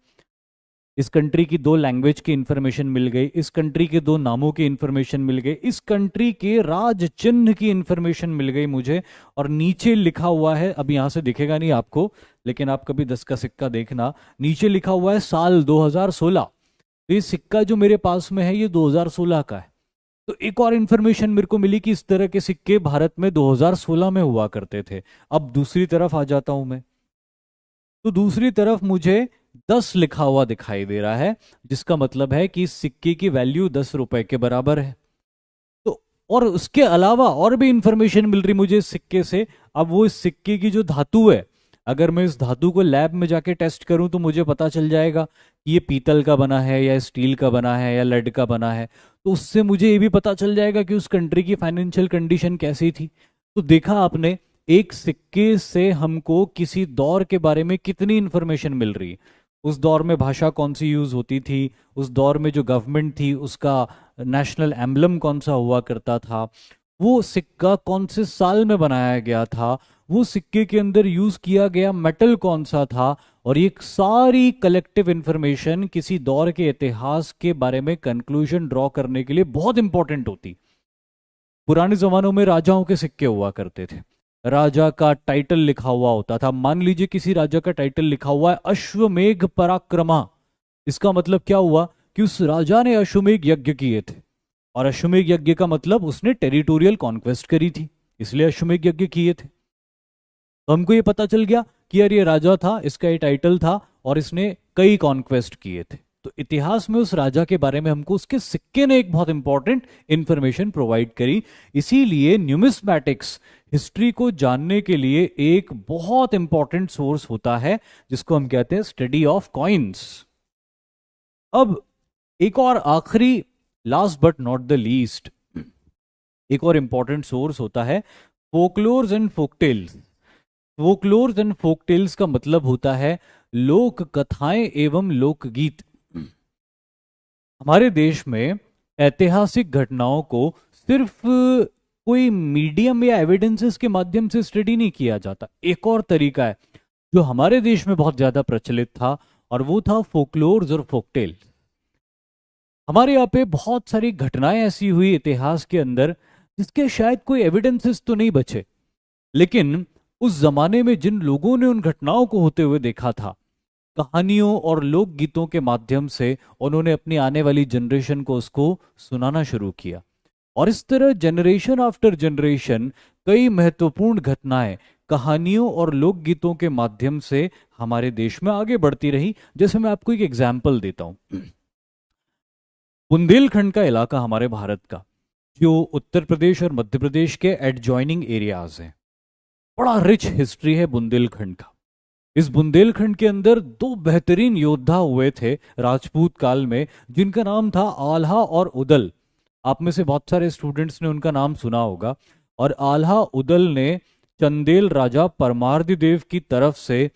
इस कंट्री की 2 लैंग्वेज की इंफॉर्मेशन मिल गई, इस कंट्री के 2 नामों की इंफॉर्मेशन मिल गई, इस कंट्री के राज चिन्ह की इंफॉर्मेशन मिल गई मुझे। और नीचे लिखा हुआ है, अब यहां से दिखेगा नहीं आपको, लेकिन आप कभी 10 का सिक्का देखना, नीचे लिखा हुआ है साल 2016। तो ये सिक्का जो मेरे पास में है ये 2016 का है। तो एक और इंफॉर्मेशन मेरे को मिली कि इस तरह के सिक्के भारत में 2016 में हुआ करते थे। अब दूसरी तरफ आ जाता हूं मैं, तो दूसरी तरफ मुझे 10 लिखा हुआ दिखाई दे रहा है, जिसका मतलब है कि इस सिक्के की वैल्यू 10 रुपए के बराबर है। तो और उसके अलावा और भी इंफॉर्मेशन मिल रही मुझे इस सिक्के से। अब वो इस सिक्के की जो धातु है, अगर मैं इस धातु को लैब में जाके टेस्ट करूं तो मुझे पता चल जाएगा कि ये पीतल का बना है या स्टील का बना है या लेड का बना है। तो उससे मुझे ये भी पता चल जाएगा कि उस कंट्री की फाइनेंशियल कंडीशन कैसी थी। तो देखा आपने, एक सिक्के से हमको किसी दौर के बारे में कितनी इंफॉर्मेशन मिल रही है। उस दौर में भाषा कौन सी यूज होती थी, उस दौर में जो गवर्नमेंट थी उसका नेशनल एम्बलम कौन सा हुआ करता था, वो सिक्का कौन से साल में बनाया गया था, वो सिक्के के अंदर यूज किया गया मेटल कौन सा था। और ये सारी कलेक्टिव इंफॉर्मेशन किसी दौर के इतिहास के बारे में कंक्लूजन ड्रॉ करने के लिए बहुत इंपॉर्टेंट होती। पुराने जमानों में राजाओं के सिक्के हुआ करते थे, राजा का टाइटल लिखा हुआ होता था। मान लीजिए किसी राजा का टाइटल लिखा हुआ है अश्वमेघ पराक्रमा, इसका मतलब क्या हुआ कि उस राजा ने अश्वमेघ यज्ञ किए थे। और अश्वमेघ यज्ञ का मतलब उसने टेरिटोरियल कॉन्क्वेस्ट करी थी, इसलिए अश्वमेघ यज्ञ किए थे। तो हमको ये पता चल गया कि यार ये राजा था, इसका ये टाइटल था और इसने कई कॉन्क्वेस्ट किए थे। तो इतिहास में उस राजा के बारे में हमको उसके सिक्के ने एक बहुत इंपॉर्टेंट इंफॉर्मेशन प्रोवाइड करी। इसीलिए न्यूमिस्मैटिक्स हिस्ट्री को जानने के लिए एक बहुत इंपॉर्टेंट सोर्स होता है, जिसको हम कहते हैं स्टडी ऑफ कॉइन्स। अब एक और आखिरी, last but not the least, एक और इंपॉर्टेंट सोर्स होता है फोकलोर्स एंड फोकटेल्स। फोकलोर्स एंड फोकटेल्स का मतलब होता है लोक कथाएं एवं लोकगीत। हमारे देश में ऐतिहासिक घटनाओं को सिर्फ कोई मीडियम या एविडेंसेस के माध्यम से स्टडी नहीं किया जाता। एक और तरीका है जो हमारे देश में बहुत ज्यादा प्रचलित था, और वो था फोकलोर्स और फोकटेल। हमारे यहाँ पे बहुत सारी घटनाएं ऐसी हुई इतिहास के अंदर जिसके शायद कोई एविडेंसेस तो नहीं बचे, लेकिन उस जमाने में जिन लोगों ने उन घटनाओं को होते हुए देखा था, कहानियों और लोकगीतों के माध्यम से उन्होंने अपनी आने वाली जनरेशन को उसको सुनाना शुरू किया। और इस तरह जनरेशन आफ्टर जनरेशन कई महत्वपूर्ण घटनाएं कहानियों और लोकगीतों के माध्यम से हमारे देश में आगे बढ़ती रही। जैसे मैं आपको एक एग्जाम्पल देता हूं। बुंदेलखंड का इलाका हमारे भारत का, जो उत्तर प्रदेश और मध्य प्रदेश के एडजॉइनिंग एरियाज हैं, बड़ा रिच हिस्ट्री है बुंदेलखंड का। इस बुंदेलखंड के अंदर दो बेहतरीन योद्धा हुए थे राजपूत काल में, जिनका नाम था आल्हा और उदल। आप में से बहुत सारे स्टूडेंट्स ने उनका नाम सुना होगा। और आल्हा उदल ने चंदेल राजा परमार्दी देव की तरफ से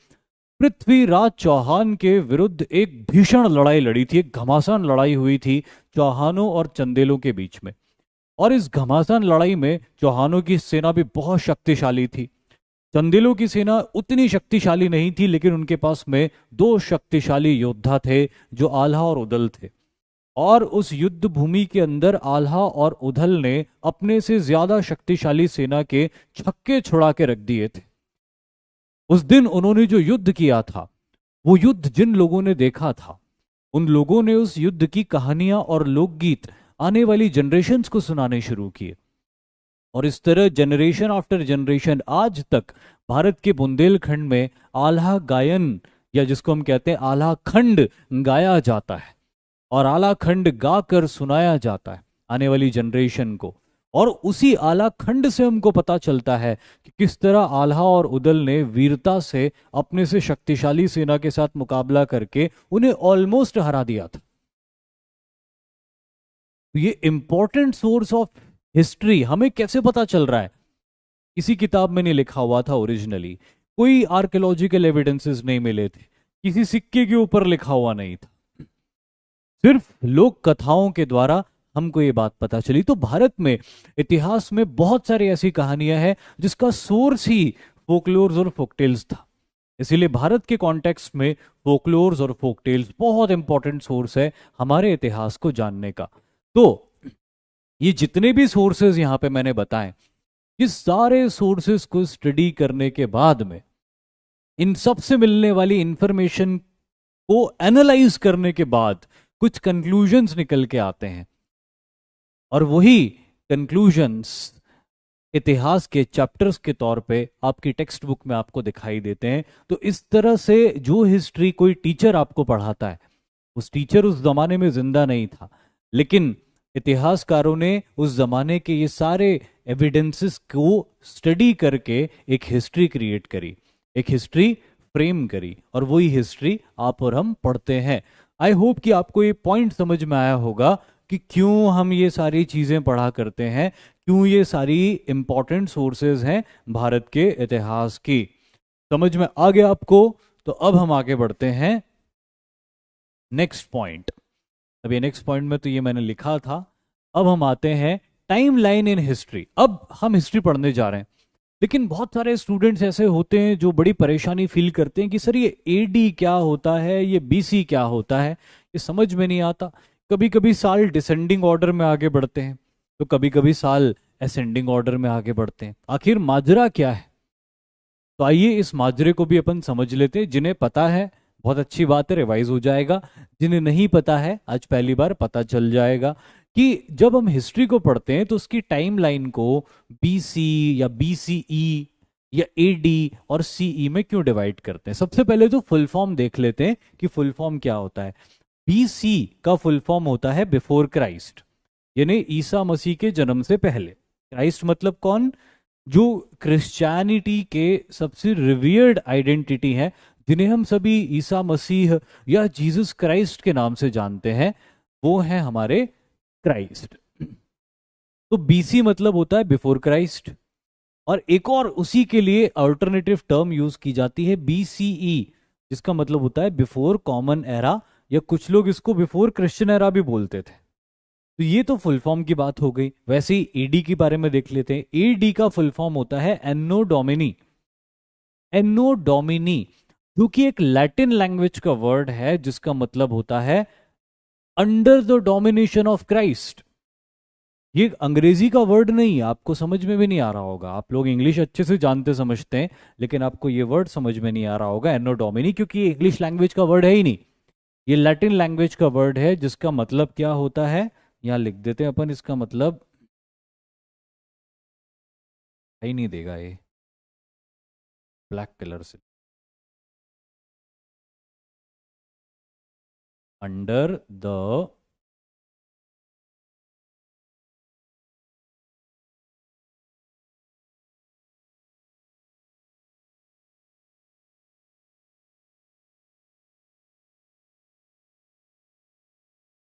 पृथ्वीराज चौहान के विरुद्ध एक भीषण लड़ाई लड़ी थी। एक घमासान लड़ाई हुई थी चौहानों और चंदेलों के बीच में। और इस घमासान लड़ाई में चौहानों की सेना भी बहुत शक्तिशाली थी, चंदेलों की सेना उतनी शक्तिशाली नहीं थी, लेकिन उनके पास में दो शक्तिशाली योद्धा थे जो आल्हा और उदल थे। और उस युद्ध भूमि के अंदर आल्हा और उदल ने अपने से ज्यादा शक्तिशाली सेना के छक्के छुड़ा के रख दिए थे। उस दिन उन्होंने जो युद्ध किया था, वो युद्ध जिन लोगों ने देखा था, उन लोगों ने उस युद्ध की कहानियां और लोकगीत आने वाली जनरेशन्स को सुनाने शुरू किए। और इस तरह जनरेशन आफ्टर जनरेशन आज तक भारत के बुंदेलखंड में आल्हा गायन, या जिसको हम कहते हैं आल्हा खंड, गाया जाता है। और आला खंड गाकर सुनाया जाता है आने वाली जनरेशन को। और उसी आला खंड से हमको पता चलता है कि किस तरह आल्हा और उदल ने वीरता से अपने से शक्तिशाली सेना के साथ मुकाबला करके उन्हें ऑलमोस्ट हरा दिया था। तो ये इंपॉर्टेंट सोर्स ऑफ हिस्ट्री हमें कैसे पता चल रहा है? किसी किताब में नहीं लिखा हुआ था ओरिजिनली, कोई आर्कियोलॉजिकल एविडेंसेस नहीं मिले थे, किसी सिक्के के ऊपर लिखा हुआ नहीं था, सिर्फ लोक कथाओं के द्वारा हमको ये बात पता चली। तो भारत में इतिहास में बहुत सारी ऐसी कहानियां हैं जिसका सोर्स ही फोकलोर्स और फोकटेल्स था। इसीलिए भारत के कॉन्टेक्स्ट में फोकलोर्स और फोकटेल्स बहुत इंपॉर्टेंट सोर्स है हमारे इतिहास को जानने का। तो ये जितने भी सोर्सेज यहां पे मैंने बताए, इस सारे सोर्सेज को स्टडी करने के बाद में इन सब से मिलने वाली इंफॉर्मेशन को एनालाइज करने के बाद कुछ कंक्लूजन्स निकल के आते हैं। और वही कंक्लूजन्स इतिहास के चैप्टर्स के तौर पे आपकी टेक्स्ट बुक में आपको दिखाई देते हैं। तो इस तरह से जो हिस्ट्री कोई टीचर आपको पढ़ाता है, उस टीचर उस जमाने में जिंदा नहीं था, लेकिन इतिहासकारों ने उस जमाने के ये सारे एविडेंसेस को स्टडी करके एक हिस्ट्री क्रिएट करी, एक हिस्ट्री फ्रेम करी, और वही हिस्ट्री आप और हम पढ़ते हैं। आई होप कि आपको ये पॉइंट समझ में आया होगा कि क्यों हम ये सारी चीजें पढ़ा करते हैं, क्यों ये सारी इंपॉर्टेंट सोर्सेज हैं भारत के इतिहास की। समझ में आ गया आपको? तो अब हम आगे बढ़ते हैं नेक्स्ट पॉइंट। अब ये नेक्स्ट पॉइंट में तो ये मैंने लिखा था। अब हम आते हैं टाइम लाइन इन हिस्ट्री। अब हम हिस्ट्री पढ़ने जा रहे हैं, लेकिन बहुत सारे स्टूडेंट्स ऐसे होते हैं जो बड़ी परेशानी फील करते हैं कि सर ये एडी क्या होता है, ये बीसी क्या होता है, ये समझ में नहीं आता। कभी कभी साल डिसेंडिंग ऑर्डर में आगे बढ़ते हैं, तो कभी कभी साल असेंडिंग ऑर्डर में आगे बढ़ते हैं। आखिर माजरा क्या है? तो आइए इस माजरे को भी अपन समझ लेते हैं। जिन्हें पता है बहुत अच्छी बात है, रिवाइज हो जाएगा। जिन्हें नहीं पता है आज पहली बार पता चल जाएगा कि जब हम हिस्ट्री को पढ़ते हैं तो उसकी टाइम लाइन को बीसी या बीसीई या एडी और सीई में क्यों डिवाइड करते हैं। सबसे पहले तो फुल फॉर्म देख लेते हैं कि फुल फॉर्म क्या होता है। बीसी का फुल फॉर्म होता है बिफोर क्राइस्ट, यानी ईसा मसीह के जन्म से पहले। क्राइस्ट मतलब कौन? जो क्रिश्चियनिटी के सबसे रिवियर्ड आइडेंटिटी है, जिन्हें हम सभी ईसा मसीह या जीसस क्राइस्ट के नाम से जानते हैं, वो है हमारे क्राइस्ट। तो बीसी मतलब होता है बिफोर क्राइस्ट, और एक और उसी के लिए अल्टरनेटिव टर्म यूज की जाती है बीसीई, जिसका मतलब होता है बिफोर कॉमन एरा, या कुछ लोग इसको बिफोर क्रिश्चियन एरा भी बोलते थे। तो ये तो फुल फॉर्म की बात हो गई। वैसे ही एडी के बारे में देख लेते हैं। एडी का फुल फॉर्म होता है एन्नो डोमिनी। एन्नो डोमिनी जो कि एक लैटिन लैंग्वेज का वर्ड है, जिसका मतलब होता है under the domination of Christ. ये अंग्रेजी का वर्ड नहीं है, आपको समझ में भी नहीं आ रहा होगा। आप लोग इंग्लिश अच्छे से जानते समझते हैं, लेकिन आपको ये वर्ड समझ में नहीं आ रहा होगा एन्नो डोमिनी, क्योंकि ये इंग्लिश लैंग्वेज का वर्ड है ही नहीं। ये लैटिन लैंग्वेज का वर्ड है, जिसका मतलब क्या होता है यहां लिख देते हैं अपन। इसका मतलब ही नहीं देगा ये ब्लैक कलर से। Under the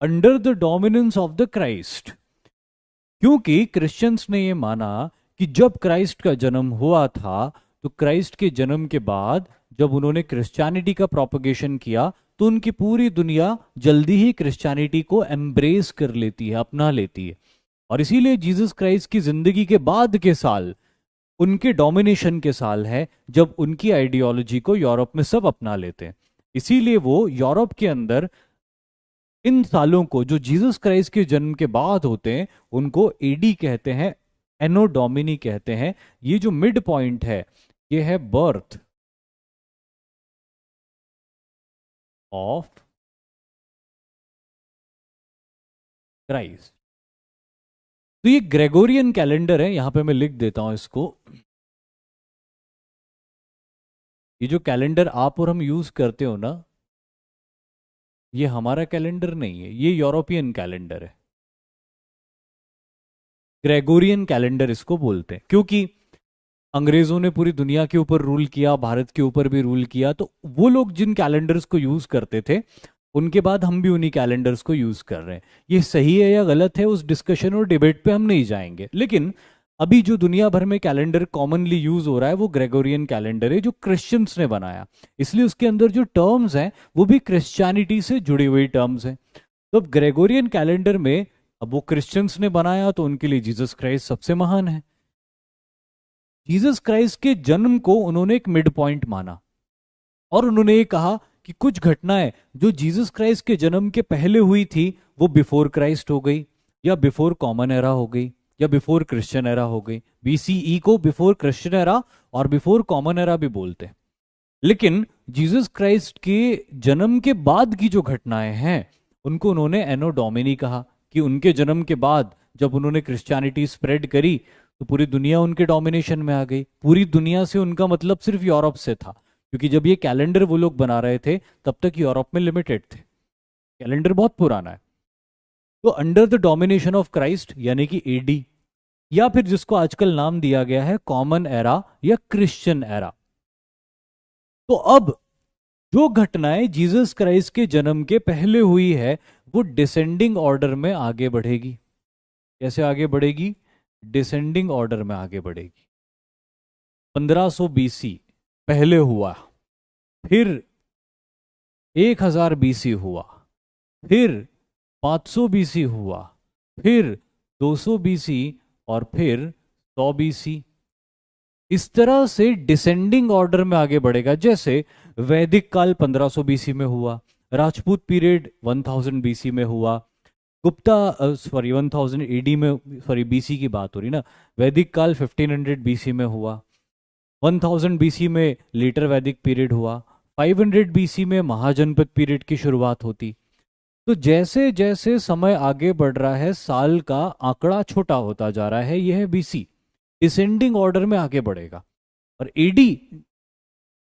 under the dominance of the Christ. क्योंकि क्रिश्चियंस ने ये माना कि जब क्राइस्ट का जन्म हुआ था, तो क्राइस्ट के जन्म के बाद जब उन्होंने क्रिश्चियनिटी का प्रोपगेशन किया, तो उनकी पूरी दुनिया जल्दी ही क्रिश्चियनिटी को एम्ब्रेस कर लेती है, अपना लेती है। और इसीलिए जीसस क्राइस्ट की जिंदगी के बाद के साल उनके डोमिनेशन के साल है, जब उनकी आइडियोलॉजी को यूरोप में सब अपना लेते हैं। इसीलिए वो यूरोप के अंदर इन सालों को जो जीसस क्राइस्ट के जन्म के बाद होते हैं, उनको एडी कहते हैं, एनो डोमिनी कहते हैं। ये जो मिड पॉइंट है, ये है बर्थ ऑफ क्राइस्ट। तो ये ग्रेगोरियन कैलेंडर है, यहां पे मैं लिख देता हूं इसको। ये जो कैलेंडर आप और हम यूज करते हो ना, ये हमारा कैलेंडर नहीं है, ये यूरोपियन कैलेंडर है। ग्रेगोरियन कैलेंडर इसको बोलते हैं, क्योंकि अंग्रेजों ने पूरी दुनिया के ऊपर रूल किया, भारत के ऊपर भी रूल किया। तो वो लोग जिन कैलेंडर्स को यूज करते थे, उनके बाद हम भी उन्हीं कैलेंडर्स को यूज कर रहे हैं। ये सही है या गलत है, उस डिस्कशन और डिबेट पे हम नहीं जाएंगे। लेकिन अभी जो दुनिया भर में कैलेंडर कॉमनली यूज हो रहा है, वो ग्रेगोरियन कैलेंडर है, जो क्रिश्चियंस ने बनाया। इसलिए उसके अंदर जो टर्म्स हैं, वो भी क्रिश्चियनिटी से जुड़ी हुई टर्म्स हैं। तो अब ग्रेगोरियन कैलेंडर में, अब वो क्रिश्चियंस ने बनाया, तो उनके लिए जीसस क्राइस्ट सबसे महान है। जीसस क्राइस्ट के जन्म को उन्होंने एक मिड पॉइंट माना, और उन्होंने ये कहा कि कुछ घटनाएं जो जीसस क्राइस्ट के जन्म के पहले हुई थी, वो बिफोर क्राइस्ट हो गई, या बिफोर कॉमन एरा हो गई, या बिफोर क्रिश्चियन एरा हो गई। बीसीई को बिफोर क्रिश्चियन एरा और बिफोर कॉमन एरा भी बोलते हैं। लेकिन जीसस क्राइस्ट के जन्म के बाद की जो घटनाएं हैं, उनको उन्होंने एनो डोमिनी कहा, कि उनके जन्म के बाद जब उन्होंने क्रिश्चियनिटी स्प्रेड करी, तो पूरी दुनिया उनके डोमिनेशन में आ गई। पूरी दुनिया से उनका मतलब सिर्फ यूरोप से था, क्योंकि जब ये कैलेंडर वो लोग बना रहे थे तब तक यूरोप में लिमिटेड थे, कैलेंडर बहुत पुराना है। तो under the domination of Christ यानी कि एडी, या फिर जिसको आजकल नाम दिया गया है कॉमन एरा या क्रिश्चियन एरा। तो अब जो घटनाएं जीसस क्राइस्ट के जन्म के पहले हुई है वो डिसेंडिंग ऑर्डर में आगे बढ़ेगी। कैसे आगे बढ़ेगी? डिसेंडिंग ऑर्डर में आगे बढ़ेगी। 1500 बीसी पहले हुआ, फिर 1000 बीसी हुआ, फिर 500 बीसी हुआ, फिर 200 बीसी और फिर 100 बीसी। इस तरह से डिसेंडिंग ऑर्डर में आगे बढ़ेगा। जैसे वैदिक काल 1500 बीसी में हुआ, राजपूत पीरियड 1000 बीसी में हुआ, गुप्ता 1000 एडी में, बीसी की बात हो रही ना, वैदिक काल 1500 बीसी में हुआ, 1000 बीसी में लेटर वैदिक पीरियड हुआ, 500 बीसी में महाजनपद पीरियड की शुरुआत होती। तो जैसे जैसे समय आगे बढ़ रहा है साल का आंकड़ा छोटा होता जा रहा है, यह बीसी डिसेंडिंग ऑर्डर में आगे बढ़ेगा। और एडी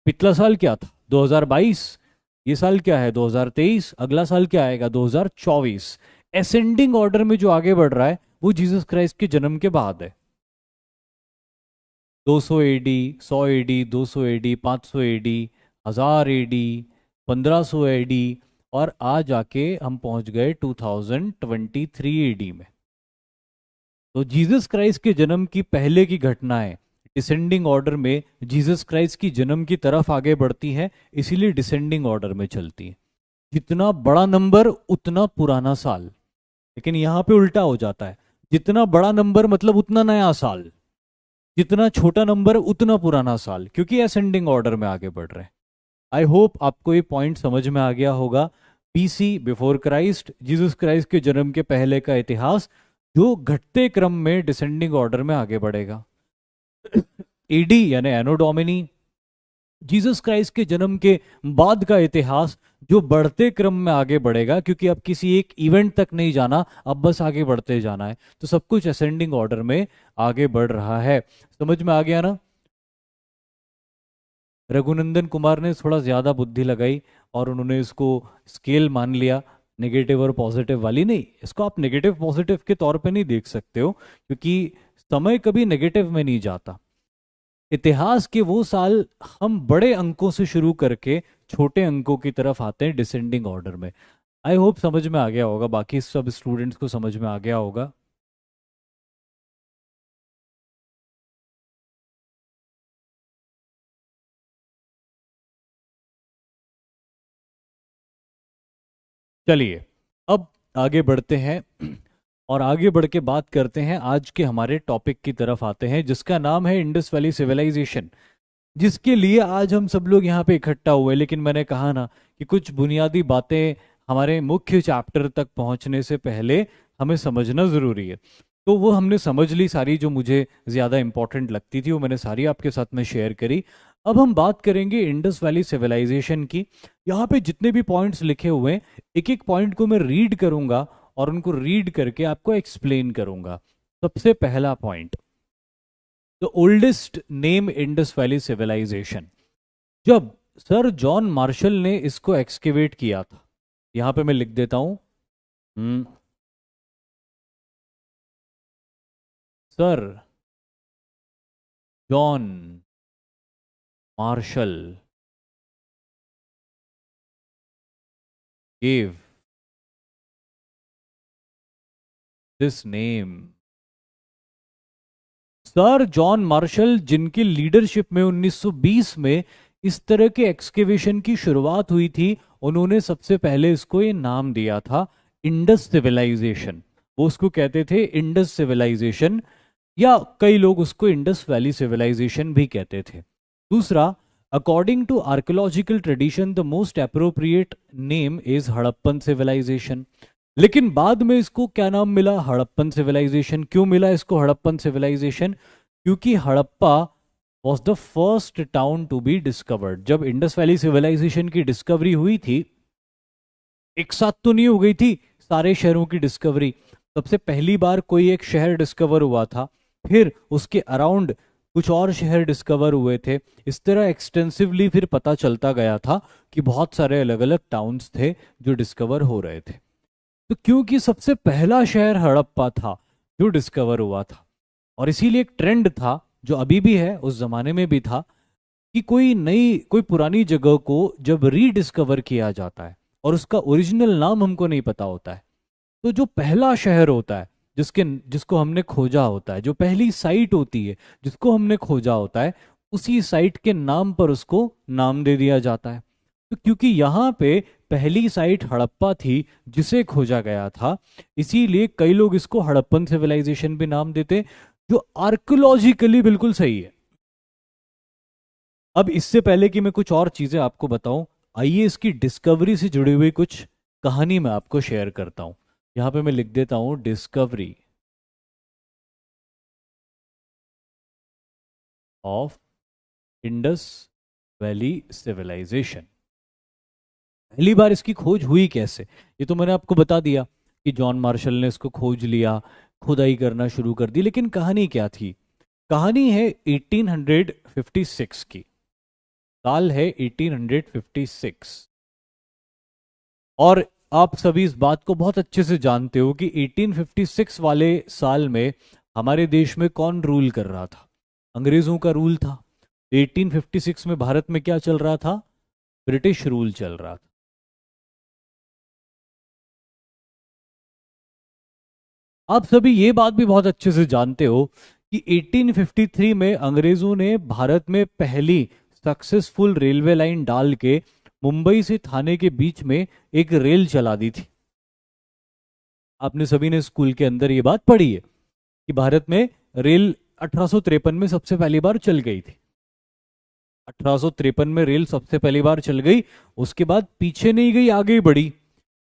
पिछला साल क्या था? 2022। ये साल क्या है? 2023। अगला साल क्या आएगा? 2024। एसेंडिंग ऑर्डर में जो आगे बढ़ रहा है वो जीसस क्राइस्ट के जन्म के बाद है। 200 AD, 100 AD, 200 AD, 500 AD, 1000 AD, 1500 AD, और आज आके हम पहुंच गए 2023 एडी में। तो जीसस क्राइस्ट के जन्म की पहले की घटनाएं डिसेंडिंग ऑर्डर में जीसस क्राइस्ट की जन्म की तरफ आगे बढ़ती हैं, इसीलिए डिसेंडिंग ऑर्डर में चलती हैं। जितना बड़ा नंबर उतना पुराना साल, लेकिन यहां पे उल्टा हो जाता है, जितना बड़ा नंबर मतलब उतना नया साल, जितना छोटा नंबर उतना पुराना साल, क्योंकि असेंडिंग ऑर्डर में आगे बढ़ रहे हैं। आई होप आपको ये पॉइंट समझ में आ गया होगा। BC before Christ, Jesus Christ के जन्म के पहले का इतिहास जो घटते क्रम में डिसेंडिंग ऑर्डर में आगे बढ़ेगा। एडी यानी एनो डोमिनी, जीसस क्राइस्ट के जन्म के बाद का इतिहास जो बढ़ते क्रम में आगे बढ़ेगा, क्योंकि अब किसी एक इवेंट तक नहीं जाना, अब बस आगे बढ़ते जाना है, तो सब कुछ असेंडिंग ऑर्डर में आगे बढ़ रहा है। समझ में आ गया ना? रघुनंदन कुमार ने थोड़ा ज्यादा बुद्धि लगाई और उन्होंने इसको स्केल मान लिया, नेगेटिव और पॉजिटिव वाली नहीं। इसको आप नेगेटिव पॉजिटिव के तौर पे नहीं देख सकते हो, क्योंकि समय कभी नेगेटिव में नहीं जाता। इतिहास के वो साल हम बड़े अंकों से शुरू करके छोटे अंकों की तरफ आते हैं डिसेंडिंग ऑर्डर में। आई होप समझ में आ गया होगा, बाकी सब स्टूडेंट्स को समझ में आ गया होगा। चलिए अब आगे बढ़ते हैं और आगे बढ़ के बात करते हैं आज के हमारे टॉपिक की तरफ आते हैं, जिसका नाम है इंडस वैली सिविलाइजेशन, जिसके लिए आज हम सब लोग यहाँ पे इकट्ठा हुए। लेकिन मैंने कहा ना कि कुछ बुनियादी बातें हमारे मुख्य चैप्टर तक पहुंचने से पहले हमें समझना जरूरी है। तो वो हमने समझ ली सारी, जो मुझे ज़्यादा इंपॉर्टेंट लगती थी वो मैंने सारी आपके साथ में शेयर करी। अब हम बात करेंगे इंडस वैली सिविलाइजेशन की। यहाँ पे जितने भी पॉइंट्स लिखे हुए हैं, एक एक पॉइंट को मैं रीड करूंगा और उनको रीड करके आपको एक्सप्लेन करूंगा। सबसे पहला point, the oldest name Indus valley civilisation. जब सर जॉन मार्शल ने इसको एक्सकेवेट किया था, यहां पे मैं लिख देता हूं, sir John martial gave this name। Sir John martial, जिनकी लीडरशिप में 1920 में इस तरह के एक्सकेवेशन की शुरुआत हुई थी, उन्होंने सबसे पहले इसको ये नाम दिया था इंडस सिविलाइजेशन। वो उसको कहते थे इंडस सिविलाइजेशन, या कई लोग उसको इंडस वैली सिविलाइजेशन भी कहते थे। दूसरा, according to archaeological tradition the most appropriate name is Harappan civilisation. लेकिन बाद में इसको क्या नाम मिला? हड़प्पन सिविलाइजेशन। क्यों मिला इसको हड़प्पन सिविलाइजेशन? क्योंकि Harappa was the first town to be discovered. जब इंडस वैली सिविलाइजेशन की डिस्कवरी हुई थी, एक साथ तो नहीं हो गई थी सारे शहरों की डिस्कवरी, सबसे पहली बार कोई एक शहर डिस्कवर हुआ था फिर उसके अराउंड कुछ और शहर डिस्कवर हुए थे। इस तरह एक्सटेंसिवली फिर पता चलता गया था कि बहुत सारे अलग अलग टाउन्स थे जो डिस्कवर हो रहे थे। तो क्योंकि सबसे पहला शहर हड़प्पा था जो डिस्कवर हुआ था, और इसीलिए एक ट्रेंड था जो अभी भी है, उस जमाने में भी था, कि कोई पुरानी जगह को जब रीडिस्कवर किया जाता है और उसका ओरिजिनल नाम हमको नहीं पता होता है, तो जो पहला शहर होता है जिसको हमने खोजा होता है, जो पहली साइट होती है जिसको हमने खोजा होता है, उसी साइट के नाम पर उसको नाम दे दिया जाता है। तो क्योंकि यहाँ पे पहली साइट हड़प्पा थी जिसे खोजा गया था, इसीलिए कई लोग इसको हड़प्पन सिविलाइजेशन भी नाम देते, जो आर्कियोलॉजिकली बिल्कुल सही है। अब इससे पहले कि मैं कुछ और चीजें आपको बताऊं, आइए इसकी डिस्कवरी से जुड़ी हुई कुछ कहानी मैं आपको शेयर करता हूं। यहां पे मैं लिख देता हूं discovery of Indus valley civilisation. पहली बार इसकी खोज हुई कैसे, ये तो मैंने आपको बता दिया कि जॉन मार्शल ने इसको खोज लिया, खुदाई करना शुरू कर दी। लेकिन कहानी क्या थी? कहानी है 1856 की। साल है 1856। और आप सभी इस बात को बहुत अच्छे से जानते हो कि 1856 वाले साल में हमारे देश में कौन रूल कर रहा था? अंग्रेजों का रूल था। 1856 में भारत में क्या चल रहा था? ब्रिटिश रूल चल रहा था। आप सभी ये बात भी बहुत अच्छे से जानते हो कि 1853 में अंग्रेजों ने भारत में पहली सक्सेसफुल रेलवे लाइन डाल के मुंबई से थाने के बीच में एक रेल चला दी थी। आपने सभी ने स्कूल के अंदर ये बात पढ़ी है कि भारत में रेल 1853 में सबसे पहली बार चल गई थी। 1853 में रेल सबसे पहली बार चल गई, उसके बाद पीछे नहीं गई, आगे ही बढ़ी।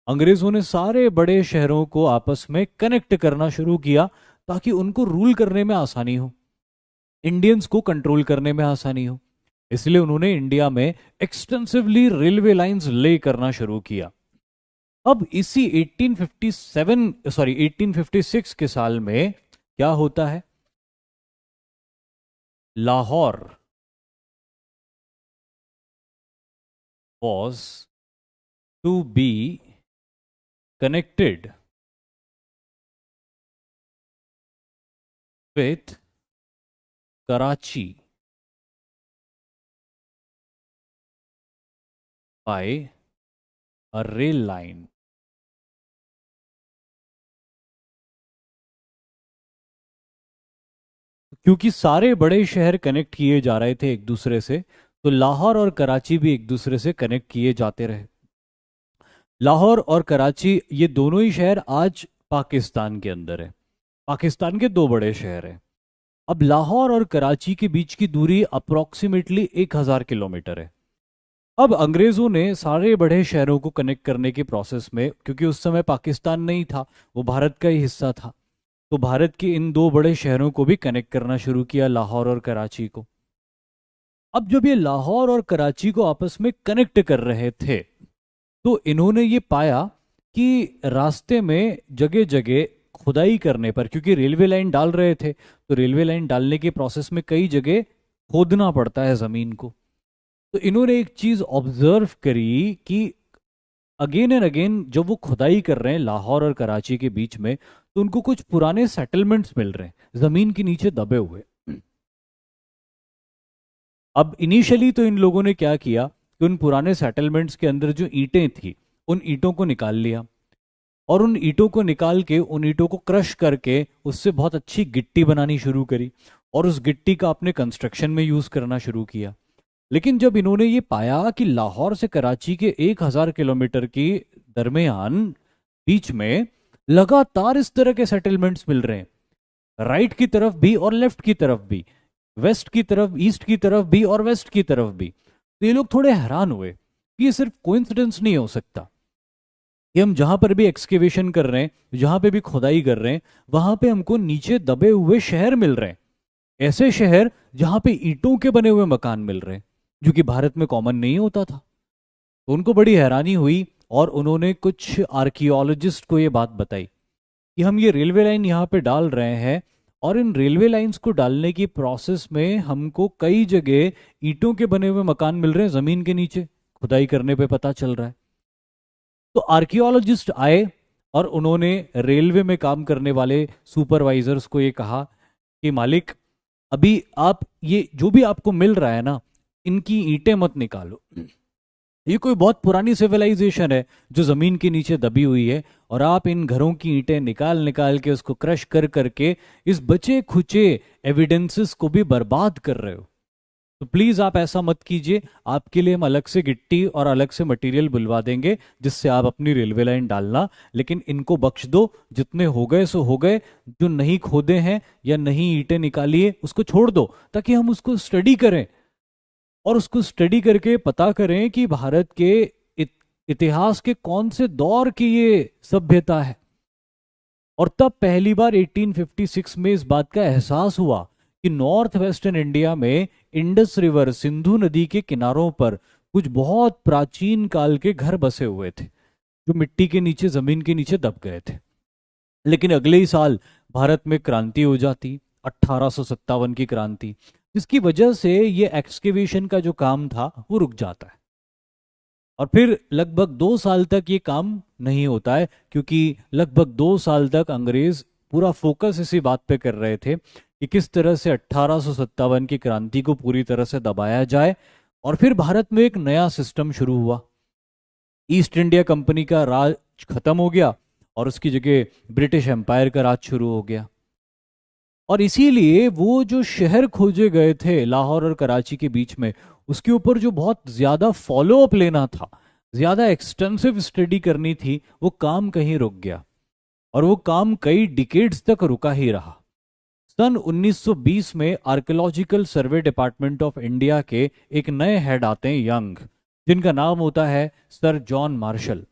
अंग्रेजों ने सारे बड़े शहरों को आपस में कनेक्ट करना शुरू किया ताकि उनको रूल करने में आसानी हो, इंडियंस को कंट्रोल करने में आसानी हो। इसलिए उन्होंने इंडिया में एक्सटेंसिवली रेलवे लाइंस ले करना शुरू किया। अब इसी 1856 के साल में क्या होता है? Lahore was to be connected with Karachi by a rail line। क्योंकि सारे बड़े शहर कनेक्ट किए जा रहे थे एक दूसरे से, तो लाहौर और कराची भी एक दूसरे से कनेक्ट किए जाते रहे। लाहौर और कराची ये दोनों ही शहर आज पाकिस्तान के अंदर है। पाकिस्तान के दो बड़े शहर हैं। अब लाहौर और कराची के बीच की दूरी अप्रोक्सीमेटली 1000 किलोमीटर है। अब अंग्रेजों ने सारे बड़े शहरों को कनेक्ट करने के प्रोसेस में, क्योंकि उस समय पाकिस्तान नहीं था, वो भारत का ही हिस्सा था, तो भारत के इन दो बड़े शहरों को भी कनेक्ट करना शुरू किया, लाहौर और कराची को। अब जब ये लाहौर और कराची को आपस में कनेक्ट कर रहे थे, तो इन्होंने ये पाया कि रास्ते में जगह जगह खुदाई करने पर, क्योंकि रेलवे लाइन डाल रहे थे, तो रेलवे लाइन डालने के प्रोसेस में कई जगह खोदना पड़ता है जमीन को। तो इन्होंने एक चीज ऑब्जर्व करी कि अगेन एंड अगेन जब वो खुदाई कर रहे हैं लाहौर और कराची के बीच में, तो उनको कुछ पुराने सेटलमेंट्स मिल रहे हैं जमीन के नीचे दबे हुए। अब इनिशियली तो इन लोगों ने क्या किया कि उन पुराने सेटलमेंट्स के अंदर जो ईंटें थी, उन ईंटों को निकाल लिया, और उन ईंटों को निकाल के उन ईंटों को क्रश करके उससे बहुत अच्छी गिट्टी बनानी शुरू करी, और उस गिट्टी का अपने कंस्ट्रक्शन में यूज करना शुरू किया। लेकिन जब इन्होंने ये पाया कि लाहौर से कराची के 1000 किलोमीटर के दरमियान बीच में लगातार इस तरह के सेटलमेंट्स मिल रहे हैं, राइट की तरफ भी और लेफ्ट की तरफ भी, वेस्ट की तरफ, ईस्ट की तरफ भी और वेस्ट की तरफ भी, तो ये लोग थोड़े हैरान हुए कि ये सिर्फ कोइंसिडेंस नहीं हो सकता कि हम जहां पर भी एक्सकेवेशन कर रहे हैं, जहां पे भी खुदाई कर रहे हैं, वहां पे हमको नीचे दबे हुए शहर मिल रहे हैं, ऐसे शहर जहां पे ईंटों के बने हुए मकान मिल रहे हैं, जो कि भारत में कॉमन नहीं होता था। तो उनको बड़ी हैरानी हुई, और उन्होंने कुछ आर्कियोलॉजिस्ट को ये बात बताई कि हम ये रेलवे लाइन यहाँ पे डाल रहे हैं, और इन रेलवे लाइंस को डालने की प्रोसेस में हमको कई जगह ईंटों के बने हुए मकान मिल रहे हैं जमीन के नीचे, खुदाई करने पे पता चल रहा है। तो आर्कियोलॉजिस्ट आए और उन्होंने रेलवे में काम करने वाले सुपरवाइजर्स को ये कहा कि मालिक, अभी आप ये जो भी आपको मिल रहा है ना, इनकी ईंटें मत निकालो। ये कोई बहुत पुरानी सिविलाइजेशन है जो जमीन के नीचे दबी हुई है, और आप इन घरों की ईंटें निकाल निकाल के उसको क्रश कर करके इस बचे खुचे एविडेंसेस को भी बर्बाद कर रहे हो। तो प्लीज आप ऐसा मत कीजिए, आपके लिए हम अलग से गिट्टी और अलग से मटेरियल बुलवा देंगे जिससे आप अपनी रेलवे लाइन डालना, लेकिन इनको बख्श दो, जितने हो गए सो हो गए। जो नहीं खोदे हैं या नहीं ईंटें निकाली है उसको छोड़ दो, ताकि हम उसको स्टडी करें और उसको स्टडी करके पता करें कि भारत के इतिहास के कौन से दौर की ये सभ्यता है। और तब पहली बार 1856 में इस बात का एहसास हुआ कि नॉर्थ वेस्टर्न इंडिया में इंडस रिवर, सिंधु नदी के किनारों पर कुछ बहुत प्राचीन काल के घर बसे हुए थे जो मिट्टी के नीचे, जमीन के नीचे दब गए थे। लेकिन अगले ही साल भारत में क्रांति हो जाती, 1857 की क्रांति, जिसकी वजह से ये एक्सकेवेशन का जो काम था वो रुक जाता है। और फिर लगभग 2 साल तक ये काम नहीं होता है, क्योंकि लगभग 2 साल तक अंग्रेज पूरा फोकस इसी बात पे कर रहे थे कि किस तरह से 1857 की क्रांति को पूरी तरह से दबाया जाए। और फिर भारत में एक नया सिस्टम शुरू हुआ। ईस्ट इंडिया कंपनी का राज खत्म हो गया और उसकी जगह ब्रिटिश एम्पायर का राज शुरू हो गया। और इसीलिए वो जो शहर खोजे गए थे लाहौर और कराची के बीच में, उसके ऊपर जो बहुत ज्यादा फॉलो अप लेना था, ज्यादा एक्सटेंसिव स्टडी करनी थी, वो काम कहीं रुक गया। और वो काम कई डिकेड्स तक रुका ही रहा। सन 1920 में archaeological survey department of India के एक नए हेड आते हैं, यंग, जिनका नाम होता है सर जॉन मार्शल।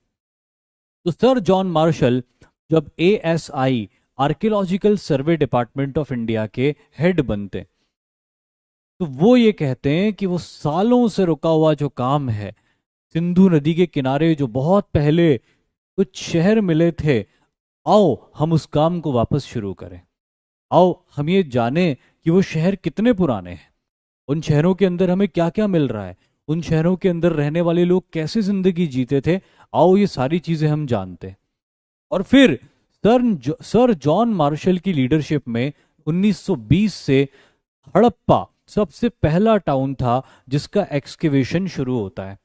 तो सर जॉन मार्शल जब ASI, archaeological survey department of India के हेड बनते, तो वो ये कहते हैं कि वो सालों से रुका हुआ जो काम है, सिंधु नदी के किनारे जो बहुत पहले कुछ शहर मिले थे, आओ हम उस काम को वापस शुरू करें। आओ हम ये जाने कि वो शहर कितने पुराने हैं, उन शहरों के अंदर हमें क्या क्या मिल रहा है, उन शहरों के अंदर रहने वाले लोग कैसे जिंदगी जीते थे। आओ ये सारी चीजें हम जानते हैं। और फिर सर जॉन मार्शल की लीडरशिप में 1920 से हड़प्पा सबसे पहला टाउन था जिसका एक्सकेवेशन शुरू होता है।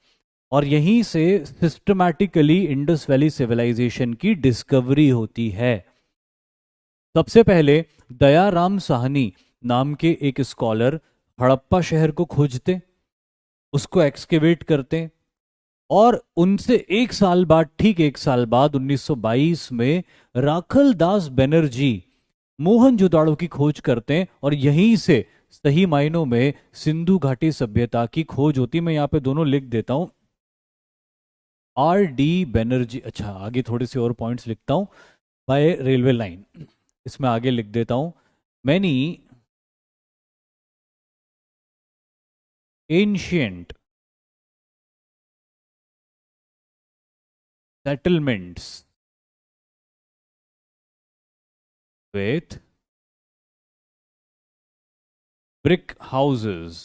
और यहीं से सिस्टमैटिकली इंडस वैली सिविलाइजेशन की डिस्कवरी होती है। सबसे पहले दयाराम साहनी नाम के एक स्कॉलर हड़प्पा शहर को खोजते, उसको एक्सकेवेट करते, और उनसे एक साल बाद, ठीक एक साल बाद 1922 में राखल दास बनर्जी मोहनजोदाड़ो की खोज करते हैं। और यहीं से सही मायनों में सिंधु घाटी सभ्यता की खोज होती। मैं यहाँ पे दोनों लिख देता हूँ, RD बनर्जी। अच्छा, आगे थोड़े से और पॉइंट्स लिखता हूँ। बाय रेलवे लाइन, इसमें आगे लिख देता हूँ, many ancient settlements with brick houses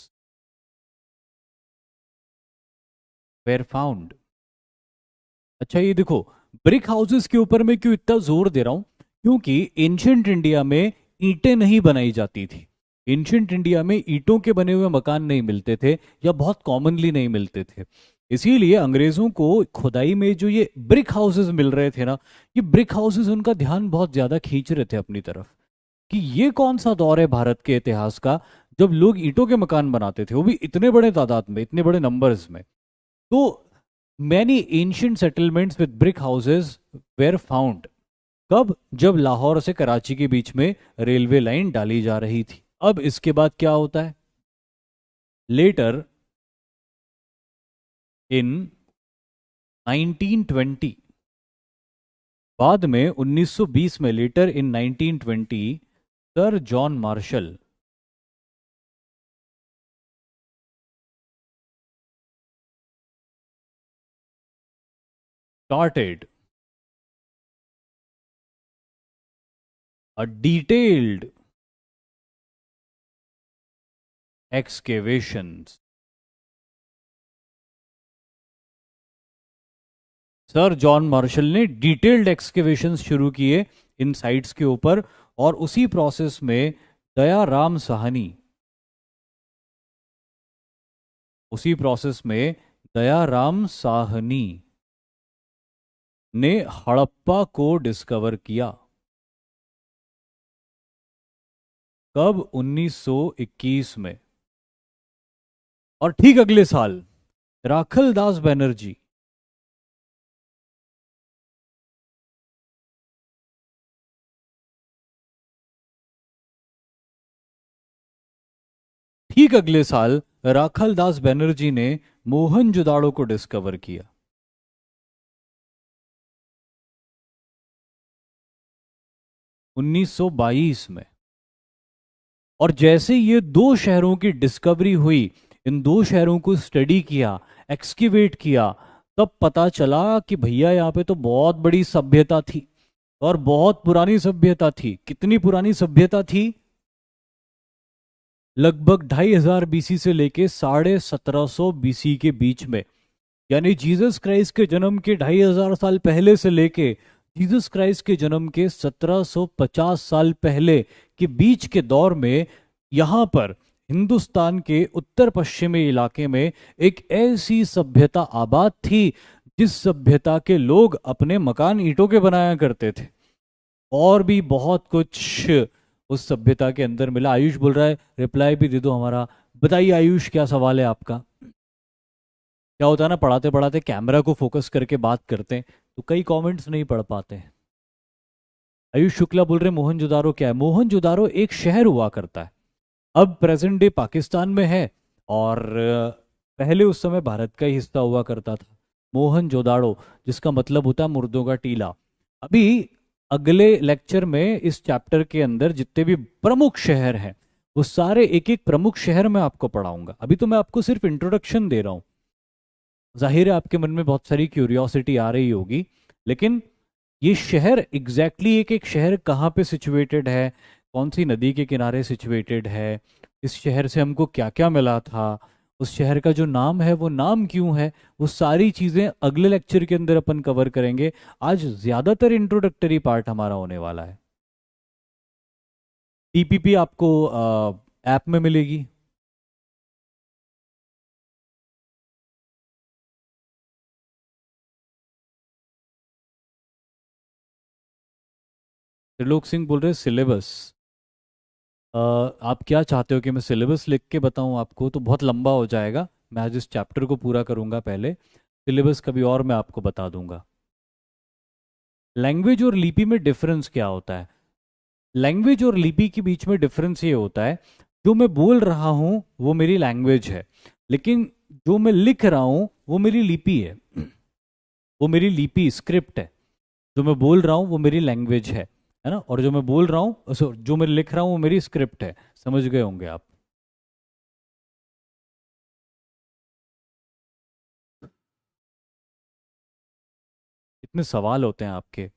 were found। अच्छा ये देखो, ब्रिक हाउसेस के ऊपर मैं क्यों इतना जोर दे रहा हूं, क्योंकि एंशंट इंडिया में ईंटें नहीं बनाई जाती थी। एंशंट इंडिया में ईंटों के बने हुए मकान नहीं मिलते थे, या बहुत कॉमनली नहीं मिलते थे। इसीलिए अंग्रेजों को खुदाई में जो ये ब्रिक हाउसेस मिल रहे थे ना, ये ब्रिक हाउसेस उनका ध्यान बहुत ज्यादा खींच रहे थे अपनी तरफ, कि ये कौन सा दौर है भारत के इतिहास का जब लोग ईंटों के मकान बनाते थे, वो भी इतने बड़े तादाद में, इतने बड़े नंबर्स में। तो many ancient settlements with brick houses were found. कब? जब लाहौर से कराची के बीच में रेलवे लाइन डाली जा रही थी। अब इसके बाद क्या होता है, लेटर इन 1920, बाद में 1920 में, later in 1920, sir John Marshall started a detailed excavations. Sir John Marshall ने डिटेल्ड एक्सकेवेशंस शुरू किए इन साइट्स के ऊपर, और उसी प्रोसेस में दयाराम साहनी उसी प्रोसेस में दयाराम साहनी ने हड़प्पा को डिस्कवर किया। कब? 1921 में। और ठीक अगले साल राखल दास बनर्जी ठीक अगले साल राखल दास बनर्जी ने मोहनजोदाड़ो को डिस्कवर किया। 1922 में। और जैसे ये दो शहरों की डिस्कवरी हुई, इन दो शहरों को स्टडी किया, एक्सकिवेट किया, तब पता चला कि भैया यहाँ पे तो बहुत बड़ी सभ्यता थी, और बहुत पुरानी सभ्यता थी। कितनी पुरानी सभ्यता थी? लगभग 2500 बीसी से लेके 1750 बीसी के बीच में, यानी जीसस क्राइस्ट के जन्म के 2500 साल पहले से लेके जीसस क्राइस्ट के जन्म के 1750 साल पहले के बीच के दौर में यहाँ पर हिंदुस्तान के उत्तर पश्चिमी इलाके में एक ऐसी सभ्यता आबाद थी जिस सभ्यता के लोग अपने मकान ईंटों के बनाया करते थे। और भी बहुत कुछ उस सभ्यता के अंदर मिला। आयुष बोल रहा है रिप्लाई भी दे दो हमारा। बताइए आयुष, क्या सवाल है आपका? क्या होता है ना, पढ़ाते पढ़ाते कैमरा को फोकस करके बात करते हैं तो कई कमेंट्स नहीं पढ़ पाते हैं। आयुष शुक्ला बोल रहे मोहनजोदारो क्या है? मोहनजोदारो एक शहर हुआ करता है, अब प्रेजेंट डे पाकिस्तान में है, और पहले उस समय भारत का ही हिस्सा हुआ करता था। मोहनजोदाड़ो, जिसका मतलब होता है मुर्दों का टीला। अभी अगले लेक्चर में इस चैप्टर के अंदर जितने भी प्रमुख शहर हैं वो सारे एक एक प्रमुख शहर मैं आपको पढ़ाऊंगा। अभी तो मैं आपको सिर्फ इंट्रोडक्शन दे रहा हूं। जाहिर है आपके मन में बहुत सारी क्यूरियोसिटी आ रही होगी, लेकिन ये शहर एग्जैक्टली एक एक शहर कहाँ पे सिचुएटेड है, कौन सी नदी के किनारे सिचुएटेड है, इस शहर से हमको क्या क्या मिला था, उस शहर का जो नाम है वो नाम क्यों है, वो सारी चीज़ें अगले लेक्चर के अंदर अपन कवर करेंगे। आज ज़्यादातर इंट्रोडक्टरी पार्ट हमारा होने वाला है। टीपीपी आपको ऐप में मिलेगी। त्रिलोक सिंह बोल रहे सिलेबस। आप क्या चाहते हो कि मैं सिलेबस लिख के बताऊं आपको? तो बहुत लंबा हो जाएगा। मैं आज इस चैप्टर को पूरा करूंगा पहले, सिलेबस कभी और मैं आपको बता दूंगा। लैंग्वेज और लिपि में डिफरेंस क्या होता है? लैंग्वेज और लिपि के बीच में डिफरेंस ये होता है, जो मैं बोल रहा हूँ वो मेरी लैंग्वेज है, लेकिन जो मैं लिख रहा हूँ वो मेरी लिपि है। वो मेरी लिपि स्क्रिप्ट है। जो मैं बोल रहा हूँ वो मेरी लैंग्वेज है ना, और जो मैं बोल रहा हूँ जो मैं लिख रहा हूँ वो मेरी स्क्रिप्ट है। समझ गए होंगे आप। कितने सवाल होते हैं आपके,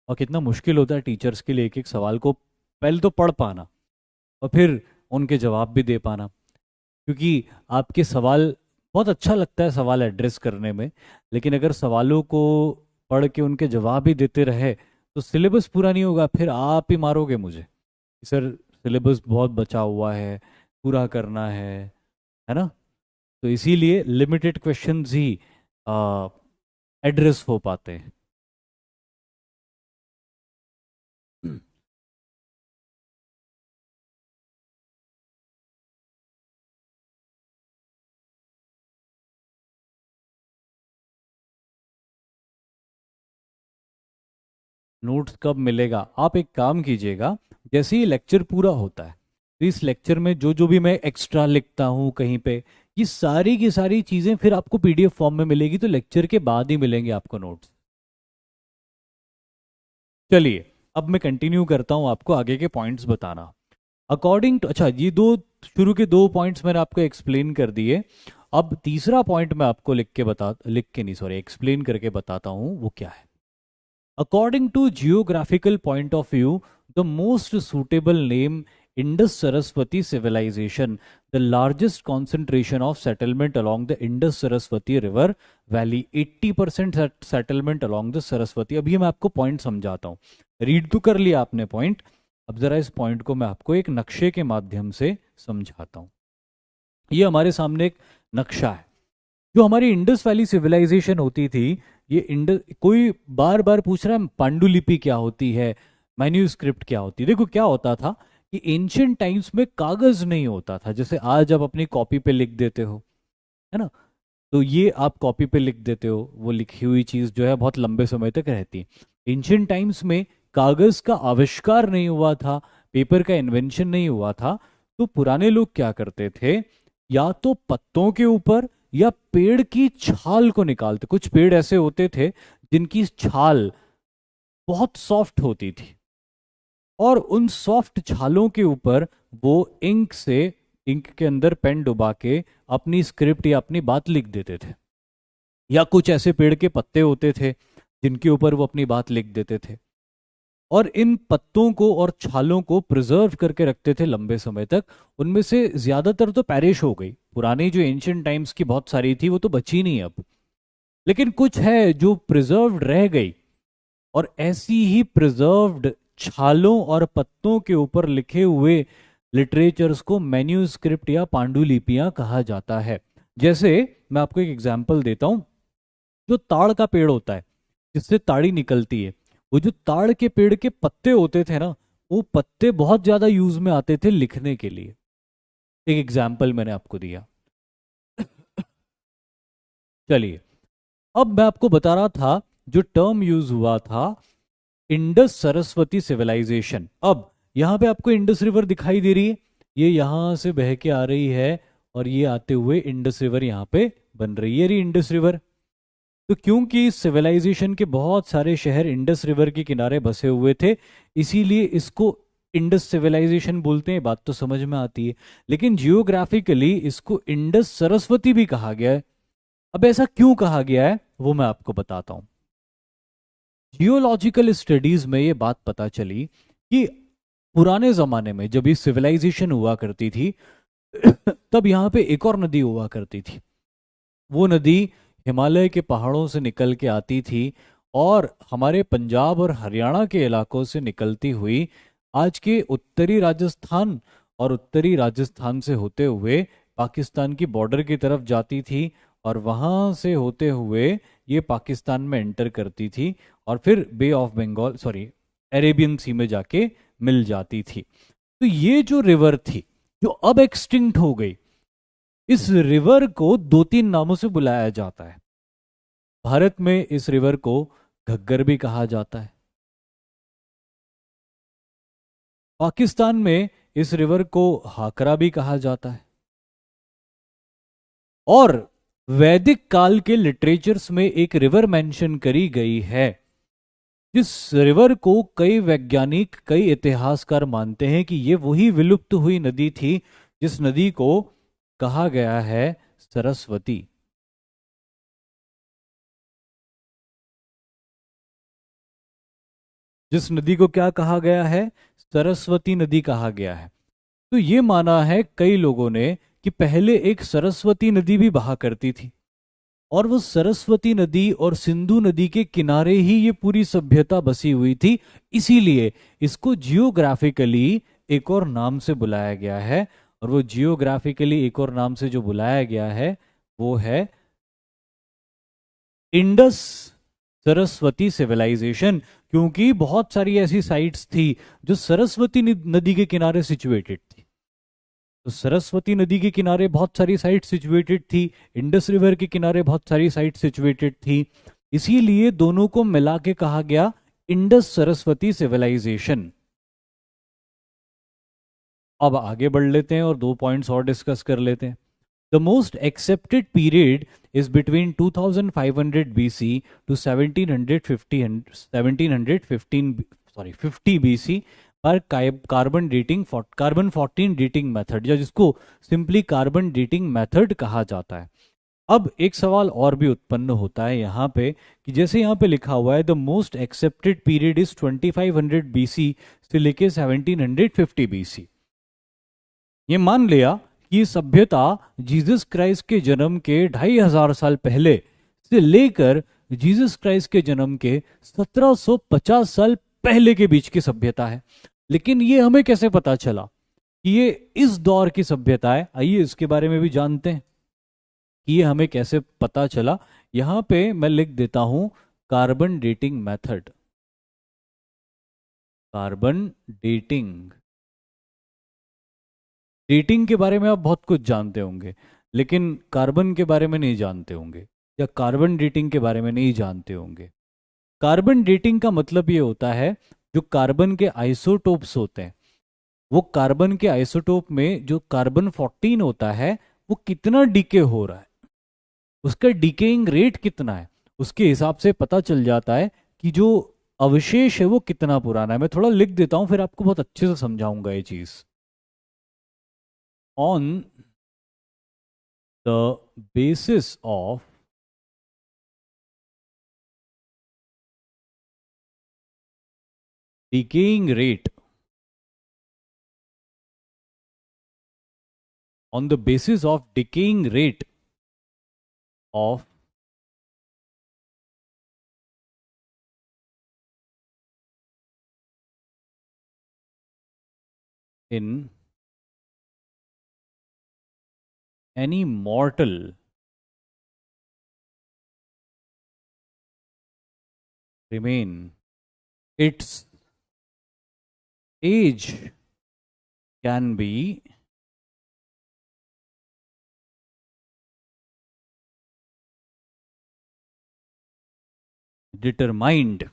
और कितना मुश्किल होता है टीचर्स के लिए एक एक सवाल को पहले तो पढ़ पाना और फिर उनके जवाब भी दे पाना। क्योंकि आपके सवाल, बहुत अच्छा लगता है सवाल एड्रेस करने में, लेकिन अगर सवालों को पढ़ के उनके जवाब ही देते रहे तो सिलेबस पूरा नहीं होगा। फिर आप ही मारोगे मुझे कि सर सिलेबस बहुत बचा हुआ है, पूरा करना है ना। तो इसीलिए लिमिटेड क्वेश्चंस ही एड्रेस हो पाते हैं। नोट्स कब मिलेगा? आप एक काम कीजिएगा, जैसे ही लेक्चर पूरा होता है तो इस लेक्चर में जो जो भी मैं एक्स्ट्रा लिखता हूँ कहीं पे, ये सारी की सारी चीज़ें फिर आपको पीडीएफ फॉर्म में मिलेगी, तो लेक्चर के बाद ही मिलेंगे आपको नोट्स। चलिए अब मैं कंटिन्यू करता हूँ आपको आगे के पॉइंट्स बताना। अकॉर्डिंग टू, अच्छा ये दो शुरू के दो पॉइंट्स मैंने आपको एक्सप्लेन कर दिए। अब तीसरा पॉइंट मैं आपको लिख के नहीं, सॉरी, एक्सप्लेन करके बताता हूँ वो क्या है। According to geographical point of view, the most suitable name Indus Saraswati civilisation, the largest concentration of settlement along the Indus Saraswati river valley, 80% settlement along the Saraswati. अभी मैं आपको पॉइंट समझाता हूँ। रीड तो कर लिया आपने पॉइंट, अब जरा इस पॉइंट को मैं आपको एक नक्शे के माध्यम से समझाता हूँ। ये हमारे सामने एक नक्शा है। जो हमारी इंडस वैली सिविलाइजेशन होती थी, ये इंडस, कोई बार बार पूछ रहा है पांडुलिपि क्या होती है, मैन्यूस्क्रिप्ट क्या होती है। देखो क्या होता था कि एंशियंट टाइम्स में कागज नहीं होता था, जैसे आज आप अपनी कॉपी पे लिख देते हो, है ना। तो ये आप कॉपी पे लिख देते हो, वो लिखी हुई चीज जो है बहुत लंबे समय तक रहती है। एंशियंट टाइम्स में कागज का आविष्कार नहीं हुआ था, पेपर का इन्वेंशन नहीं हुआ था। तो पुराने लोग क्या करते थे, या तो पत्तों के ऊपर या पेड़ की छाल को निकालते। कुछ पेड़ ऐसे होते थे जिनकी छाल बहुत सॉफ्ट होती थी, और उन सॉफ्ट छालों के ऊपर वो इंक से, इंक के अंदर पेन डुबा के अपनी स्क्रिप्ट या अपनी बात लिख देते थे। या कुछ ऐसे पेड़ के पत्ते होते थे जिनके ऊपर वो अपनी बात लिख देते थे, और इन पत्तों को और छालों को प्रिजर्व करके रखते थे लंबे समय तक। उनमें से ज्यादातर तो पेरिश हो गई, पुरानी जो एंशियंट टाइम्स की बहुत सारी थी वो तो बची नहीं अब, लेकिन कुछ है जो प्रिजर्व्ड रह गई। और ऐसी ही प्रिजर्व्ड छालों और पत्तों के ऊपर लिखे हुए लिटरेचर्स को मैन्यूस्क्रिप्ट या पांडुलिपियां कहा जाता है। जैसे मैं आपको एक एग्जांपल देता हूं। जो ताड़ का पेड़ होता है, जिससे ताड़ी निकलती है, वो जो ताड़ के पेड़ के पत्ते होते थे ना, वो पत्ते बहुत ज्यादा यूज में आते थे लिखने के लिए। एक एग्जाम्पल मैंने आपको दिया। चलिए, अब मैं आपको बता रहा था जो टर्म यूज हुआ था, इंडस सरस्वती सिविलाइजेशन। अब यहां पे आपको इंडस रिवर दिखाई दे रही है, ये यहां से बह के आ रही है, और ये आते हुए इंडस रिवर यहां पे बन रही है, ये इंडस रिवर। तो क्योंकि सिविलाइजेशन के बहुत सारे शहर इंडस रिवर के किनारे बसे हुए थे, इसीलिए इसको इंडस सिविलाइजेशन बोलते हैं। बात तो समझ में आती है, लेकिन जियोग्राफिकली इसको इंडस सरस्वती भी कहा गया है। अब ऐसा क्यों कहा गया है वो मैं आपको बताता हूं। जियोलॉजिकल स्टडीज में ये बात पता चली कि पुराने जमाने में जब ये सिविलाइजेशन हुआ करती थी तब यहाँ पे एक और नदी हुआ करती थी। वो नदी हिमालय के पहाड़ों से निकल के आती थी, और हमारे पंजाब और हरियाणा के इलाकों से निकलती हुई आज के उत्तरी राजस्थान, और उत्तरी राजस्थान से होते हुए पाकिस्तान की बॉर्डर की तरफ जाती थी, और वहां से होते हुए ये पाकिस्तान में एंटर करती थी, और फिर बे ऑफ बंगाल, सॉरी, अरेबियन सी में जाके मिल जाती थी। तो ये जो रिवर थी, जो अब एक्सटिंक्ट हो गई, इस रिवर को दो तीन नामों से बुलाया जाता है। भारत में इस रिवर को घग्गर भी कहा जाता है। पाकिस्तान में इस रिवर को हाकरा भी कहा जाता है। और वैदिक काल के लिटरेचर्स में एक रिवर मेंशन करी गई है, जिस रिवर को कई वैज्ञानिक, कई इतिहासकार मानते हैं कि ये वही विलुप्त हुई नदी थी जिस नदी को कहा गया है सरस्वती। जिस नदी को क्या कहा गया है, सरस्वती नदी कहा गया है। तो ये माना है कई लोगों ने कि पहले एक सरस्वती नदी भी बहा करती थी, और वो सरस्वती नदी और सिंधु नदी के किनारे ही ये पूरी सभ्यता बसी हुई थी। इसीलिए इसको जियोग्राफिकली एक और नाम से बुलाया गया है, और वो जियोग्राफिकली एक और नाम से जो बुलाया गया है वो है इंडस सरस्वती सिविलाइजेशन। क्योंकि बहुत सारी ऐसी साइट्स थी जो सरस्वती नदी के किनारे सिचुएटेड थी। तो सरस्वती नदी के किनारे बहुत सारी साइट सिचुएटेड थी, इंडस रिवर के किनारे बहुत सारी साइट सिचुएटेड थी, इसीलिए दोनों को मिला के कहा गया इंडस सरस्वती सिविलाइजेशन। अब आगे बढ़ लेते हैं और दो पॉइंट्स और डिस्कस कर लेते हैं। The most accepted period is between 2500 BC to 1715 sorry 50 BC पर carbon dating, carbon 14 dating method, या जिसको सिंपली कार्बन डेटिंग मेथड कहा जाता है। अब एक सवाल और भी उत्पन्न होता है यहाँ पे, कि जैसे यहाँ पे लिखा हुआ है the most accepted period is 2500 BC से लेके 1750 BC। ये मान लिया कि ये सभ्यता जीसस क्राइस्ट के जन्म के 2500 साल पहले से लेकर जीसस क्राइस्ट के जन्म के 1750 साल पहले के बीच की सभ्यता है। लेकिन ये हमें कैसे पता चला कि ये इस दौर की सभ्यता है? आइए इसके बारे में भी जानते हैं कि ये हमें कैसे पता चला। यहां पे मैं लिख देता हूं carbon dating method. Carbon dating, dating के बारे में आप बहुत कुछ जानते होंगे, लेकिन कार्बन के बारे में नहीं जानते होंगे, या कार्बन डेटिंग के बारे में नहीं जानते होंगे। कार्बन डेटिंग का मतलब ये होता है, जो कार्बन के आइसोटोप्स होते हैं, वो कार्बन के आइसोटोप में जो कार्बन 14 होता है वो कितना डीके हो रहा है, उसका डीकेइंग रेट कितना है, उसके हिसाब से पता चल जाता है कि जो अवशेष है वो कितना पुराना है। मैं थोड़ा लिख देता हूं, फिर आपको बहुत अच्छे से समझाऊंगा ये चीज। On the basis of decaying rate, on the basis of decaying rate of in any mortal remain, its age can be determined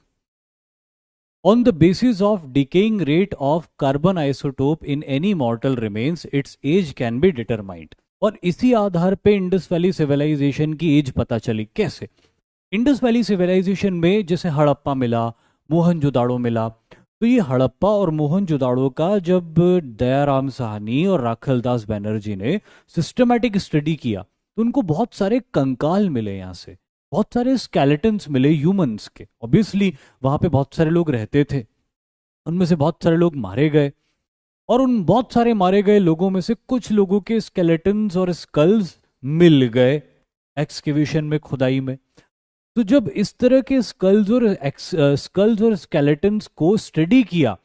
on the basis of decaying rate of carbon isotope in any mortal remains, its age can be determined। और इसी आधार पे Indus valley civilisation की as पता चली। कैसे? Indus valley civilisation में जैसे हड़प्पा मिला, मोहनजोदाड़ो मिला, तो ये हड़प्पा और मोहनजोदाड़ो का जब दयाराम साहनी और राखलदास बैनर्जी ने सिस्टमैटिक स्टडी किया तो उनको बहुत सारे कंकाल मिले, यहाँ से बहुत सारे स्केलेटन्स मिले ह्यूमंस के। ऑब्वियसली वहां पे बहुत सारे लोग रहते थे, उनमें से बहुत सारे लोग मारे गए, और उन बहुत सारे मारे गए लोगों में से कुछ लोगों के स्केलेटन्स और स्कल्स मिल गए एक्सकेवेशन में, खुदाई में। तो जब इस तरह के स्कल्स और स्केलेटन्स को स्टडी किया,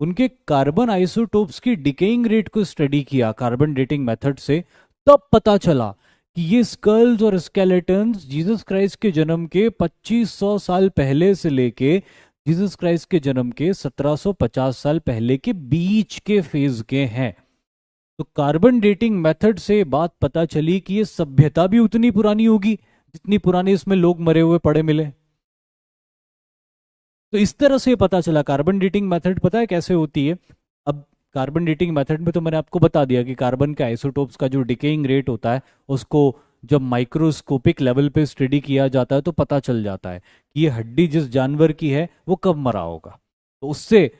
उनके कार्बन आइसोटोप्स की डिकेइंग रेट को स्टडी किया कार्बन डेटिंग मेथड से, तब पता चला कि ये स्कल्स और स्केलेटन्स जीसस क्राइस्ट के जन्म के 2500 साल पहले से लेके जीसस क्राइस्ट के जन्म के 1750 साल पहले के बीच के फेज के हैं। तो कार्बन डेटिंग मेथड से बात पता चली कि ये सभ्यता भी उतनी पुरानी होगी जितनी पुरानी इसमें लोग मरे हुए पड़े मिले। तो इस तरह से पता चला। कार्बन डेटिंग मेथड पता है कैसे होती है? अब कार्बन डेटिंग मेथड में तो मैंने आपको बता दिया कि कार्बन के आइसोटोप्स का जो डिकेइंग रेट होता है उसको जब माइक्रोस्कोपिक लेवल पे स्टडी किया जाता है तो पता चल जाता है कि ये हड्डी जिस जानवर की है वो कब मरा होगा। तो उससे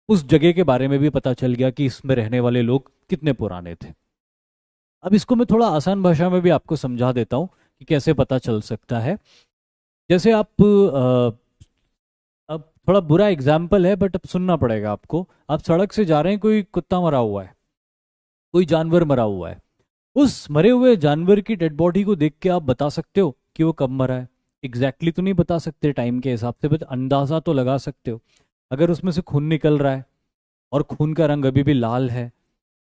उस जगह के बारे में भी पता चल गया कि इसमें रहने वाले लोग कितने पुराने थे। अब इसको मैं थोड़ा आसान भाषा में भी आपको समझा देता हूँ कि कैसे पता चल सकता है। जैसे आप अब थोड़ा बुरा एग्जाम्पल है बट अब सुनना पड़ेगा आपको। आप सड़क से जा रहे हैं, कोई कुत्ता मरा हुआ है, कोई जानवर मरा हुआ है, उस मरे हुए जानवर की डेड बॉडी को देख के आप बता सकते हो कि वो कब मरा है? एग्जैक्टली तो नहीं बता सकते टाइम के हिसाब से, बट अंदाजा तो लगा सकते हो। अगर उसमें से खून निकल रहा है और खून का रंग अभी भी लाल है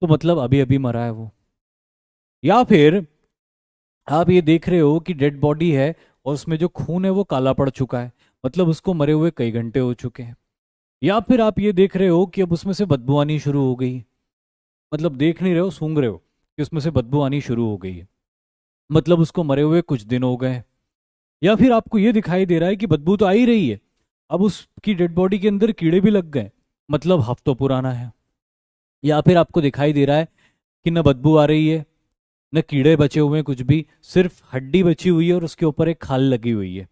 तो मतलब अभी अभी मरा है वो। या फिर आप ये देख रहे हो कि डेड बॉडी है और उसमें जो खून है वो काला पड़ चुका है, मतलब उसको मरे हुए कई घंटे हो चुके हैं। या फिर आप ये देख रहे हो कि अब उसमें से बदबू आनी शुरू हो गई, मतलब देख नहीं रहे हो, सूंघ रहे हो कि उसमें से बदबू आनी शुरू हो गई है, मतलब उसको मरे हुए कुछ दिन हो गए। या फिर आपको ये दिखाई दे रहा है कि बदबू तो आ ही रही है, अब उसकी डेड बॉडी के अंदर कीड़े भी लग गए, मतलब हफ्तों पुराना है। या फिर आपको दिखाई दे रहा है कि न बदबू आ रही है न कीड़े बचे हुए हैं, कुछ भी, सिर्फ हड्डी बची हुई है और उसके ऊपर एक खाल लगी हुई है,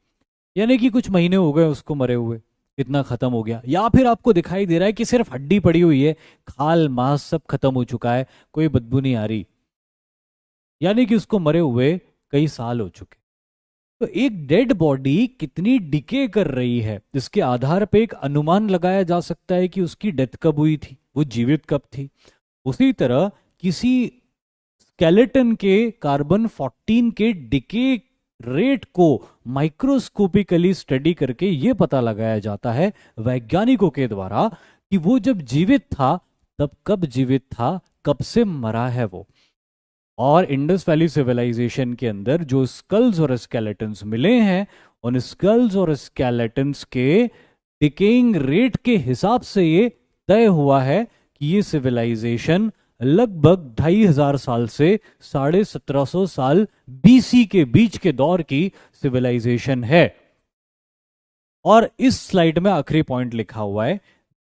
यानी कि कुछ महीने हो गए उसको मरे हुए, इतना खत्म हो गया। या फिर आपको दिखाई दे रहा है कि सिर्फ हड्डी पड़ी हुई है, खाल मांस सब खत्म हो चुका है, कोई बदबू नहीं आ रही, यानी कि उसको मरे हुए कई साल हो चुके। तो एक डेड बॉडी कितनी डिके कर रही है इसके आधार पे एक अनुमान लगाया जा सकता है कि उसकी डेथ कब हुई थी, वो जीवित कब थी। उसी तरह किसी स्केलेटन के कार्बन 14 के डिके रेट को माइक्रोस्कोपिकली स्टडी करके यह पता लगाया जाता है वैज्ञानिकों के द्वारा कि वो जब जीवित था तब कब जीवित था, कब से मरा है वो। और इंडस वैली सिविलाइजेशन के अंदर जो स्कल्स और स्केलेटन्स मिले हैं, उन स्कल्स और स्केलेटन्स के डिकेइंग रेट के हिसाब से ये तय हुआ है कि ये सिविलाइजेशन लगभग 2500 साल से 1750 साल बीसी के बीच के दौर की सिविलाइजेशन है। और इस स्लाइड में आखिरी पॉइंट लिखा हुआ है,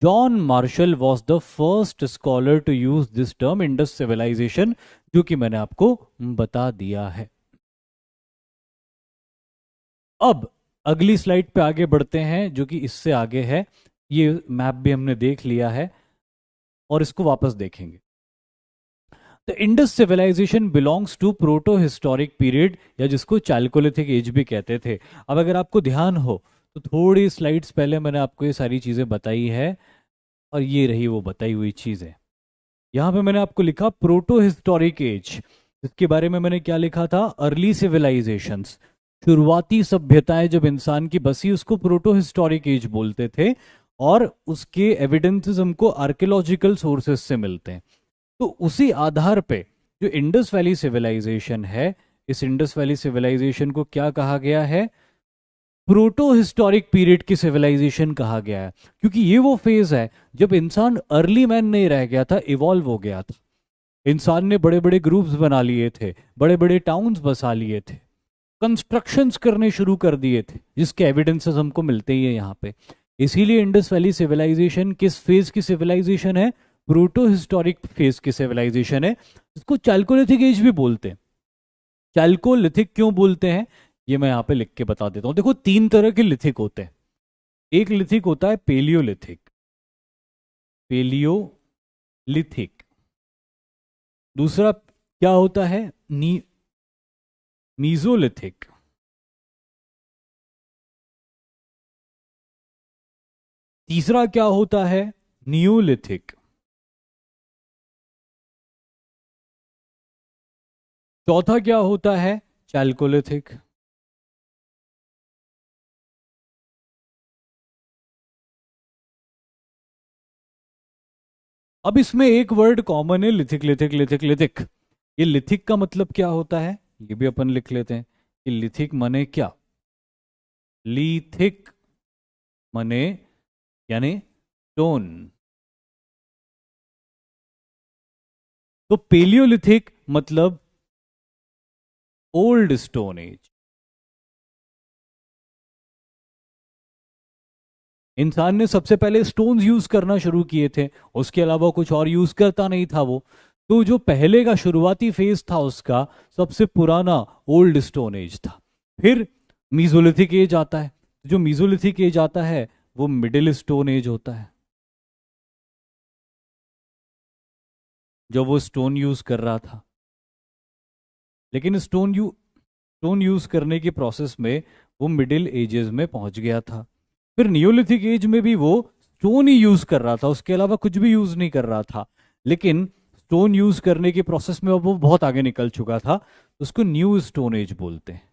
John Marshall was the first scholar to use this term Indus civilisation, जो कि मैंने आपको बता दिया है। अब अगली स्लाइड पे आगे बढ़ते हैं, जो कि इससे आगे है। ये मैप भी हमने देख लिया है और इसको वापस देखेंगे। The Indus civilisation belongs to proto historic period, या जिसको चाल्कोलिथिक एज भी कहते थे। अब अगर आपको ध्यान हो तो थोड़ी स्लाइड्स पहले मैंने आपको ये सारी चीजें बताई है, और ये रही वो बताई हुई चीजें। यहां पे मैंने आपको लिखा प्रोटो हिस्टोरिक एज, इसके बारे में मैंने क्या लिखा था, अर्ली सिविलाइजेशंस, शुरुआती सभ्यताएं जब इंसान की बसी, उसको प्रोटो हिस्टोरिक एज बोलते थे। और उसके एविडेंसेस हमको आर्कियोलॉजिकल सोर्सेस से मिलते हैं। तो उसी आधार पे जो इंडस वैली सिविलाइजेशन है, इस इंडस वैली सिविलाइजेशन को क्या कहा गया है, प्रोटो हिस्टोरिक पीरियड की सिविलाइजेशन कहा गया है, क्योंकि ये वो फेज है जब इंसान अर्ली मैन नहीं रह गया था, इवॉल्व हो गया था। इंसान ने बड़े बड़े ग्रुप्स बना लिए थे, बड़े बड़े टाउन्स बसा लिए थे, कंस्ट्रक्शंस करने शुरू कर दिए थे, जिसके एविडेंसेस हमको मिलते ही है यहाँ पे। इसीलिए इंडस वैली सिविलाइजेशन किस फेज की सिविलाइजेशन है, प्रोटो हिस्टोरिक फेज की सिविलाइजेशन है। इसको चाल्कोलिथिक एज भी बोलते हैं। चाल्कोलिथिक क्यों बोलते हैं ये मैं यहां पे लिख के बता देता हूं। देखो, 3 तरह के लिथिक होते हैं। एक लिथिक होता है पेलियोलिथिक, पेलियोलिथिक। दूसरा क्या होता है, मीजोलिथिक। तीसरा क्या होता है, नियोलिथिक। चौथा क्या होता है, चाल्कोलिथिक। अब इसमें एक वर्ड कॉमन है, लिथिक लिथिक लिथिक लिथिक। ये लिथिक का मतलब क्या होता है ये भी अपन लिख लेते हैं कि लिथिक मने क्या, लिथिक मने यानी स्टोन। तो पेलियोलिथिक मतलब ओल्ड स्टोन एज। इंसान ने सबसे पहले स्टोन्स यूज करना शुरू किए थे, उसके अलावा कुछ और यूज करता नहीं था वो। तो जो पहले का शुरुआती फेज था उसका, सबसे पुराना ओल्ड स्टोन एज था। फिर मीजोलिथिक एज आता है। जो मीजोलिथिक एज आता है वो मिडिल स्टोन एज होता है, जो वो स्टोन यूज कर रहा था। लेकिन स्टोन यूज करने के प्रोसेस में वो मिडिल एजेस में पहुंच गया था। फिर नियोलिथिक एज में भी वो स्टोन ही यूज कर रहा था, उसके अलावा कुछ भी यूज नहीं कर रहा था। लेकिन स्टोन यूज करने के प्रोसेस में अब वो बहुत आगे निकल चुका था, उसको न्यू स्टोन एज बोलते हैं।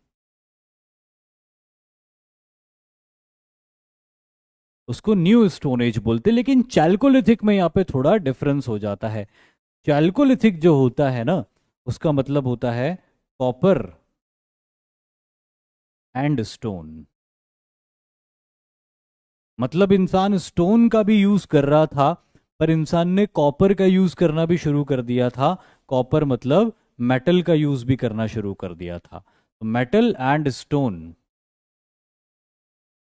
उसको न्यू स्टोन एज बोलते हैं। लेकिन चैल्कोलिथिक में यहाँ पे थोड़ा डिफरेंस हो जाता है। चैल्कोलिथिक जो होता है ना, उसका मतलब होता है कॉपर एंड स्टोन। मतलब इंसान स्टोन का भी यूज कर रहा था, पर इंसान ने कॉपर का यूज करना भी शुरू कर दिया था। कॉपर मतलब मेटल का यूज भी करना शुरू कर दिया था। तो metal and stone.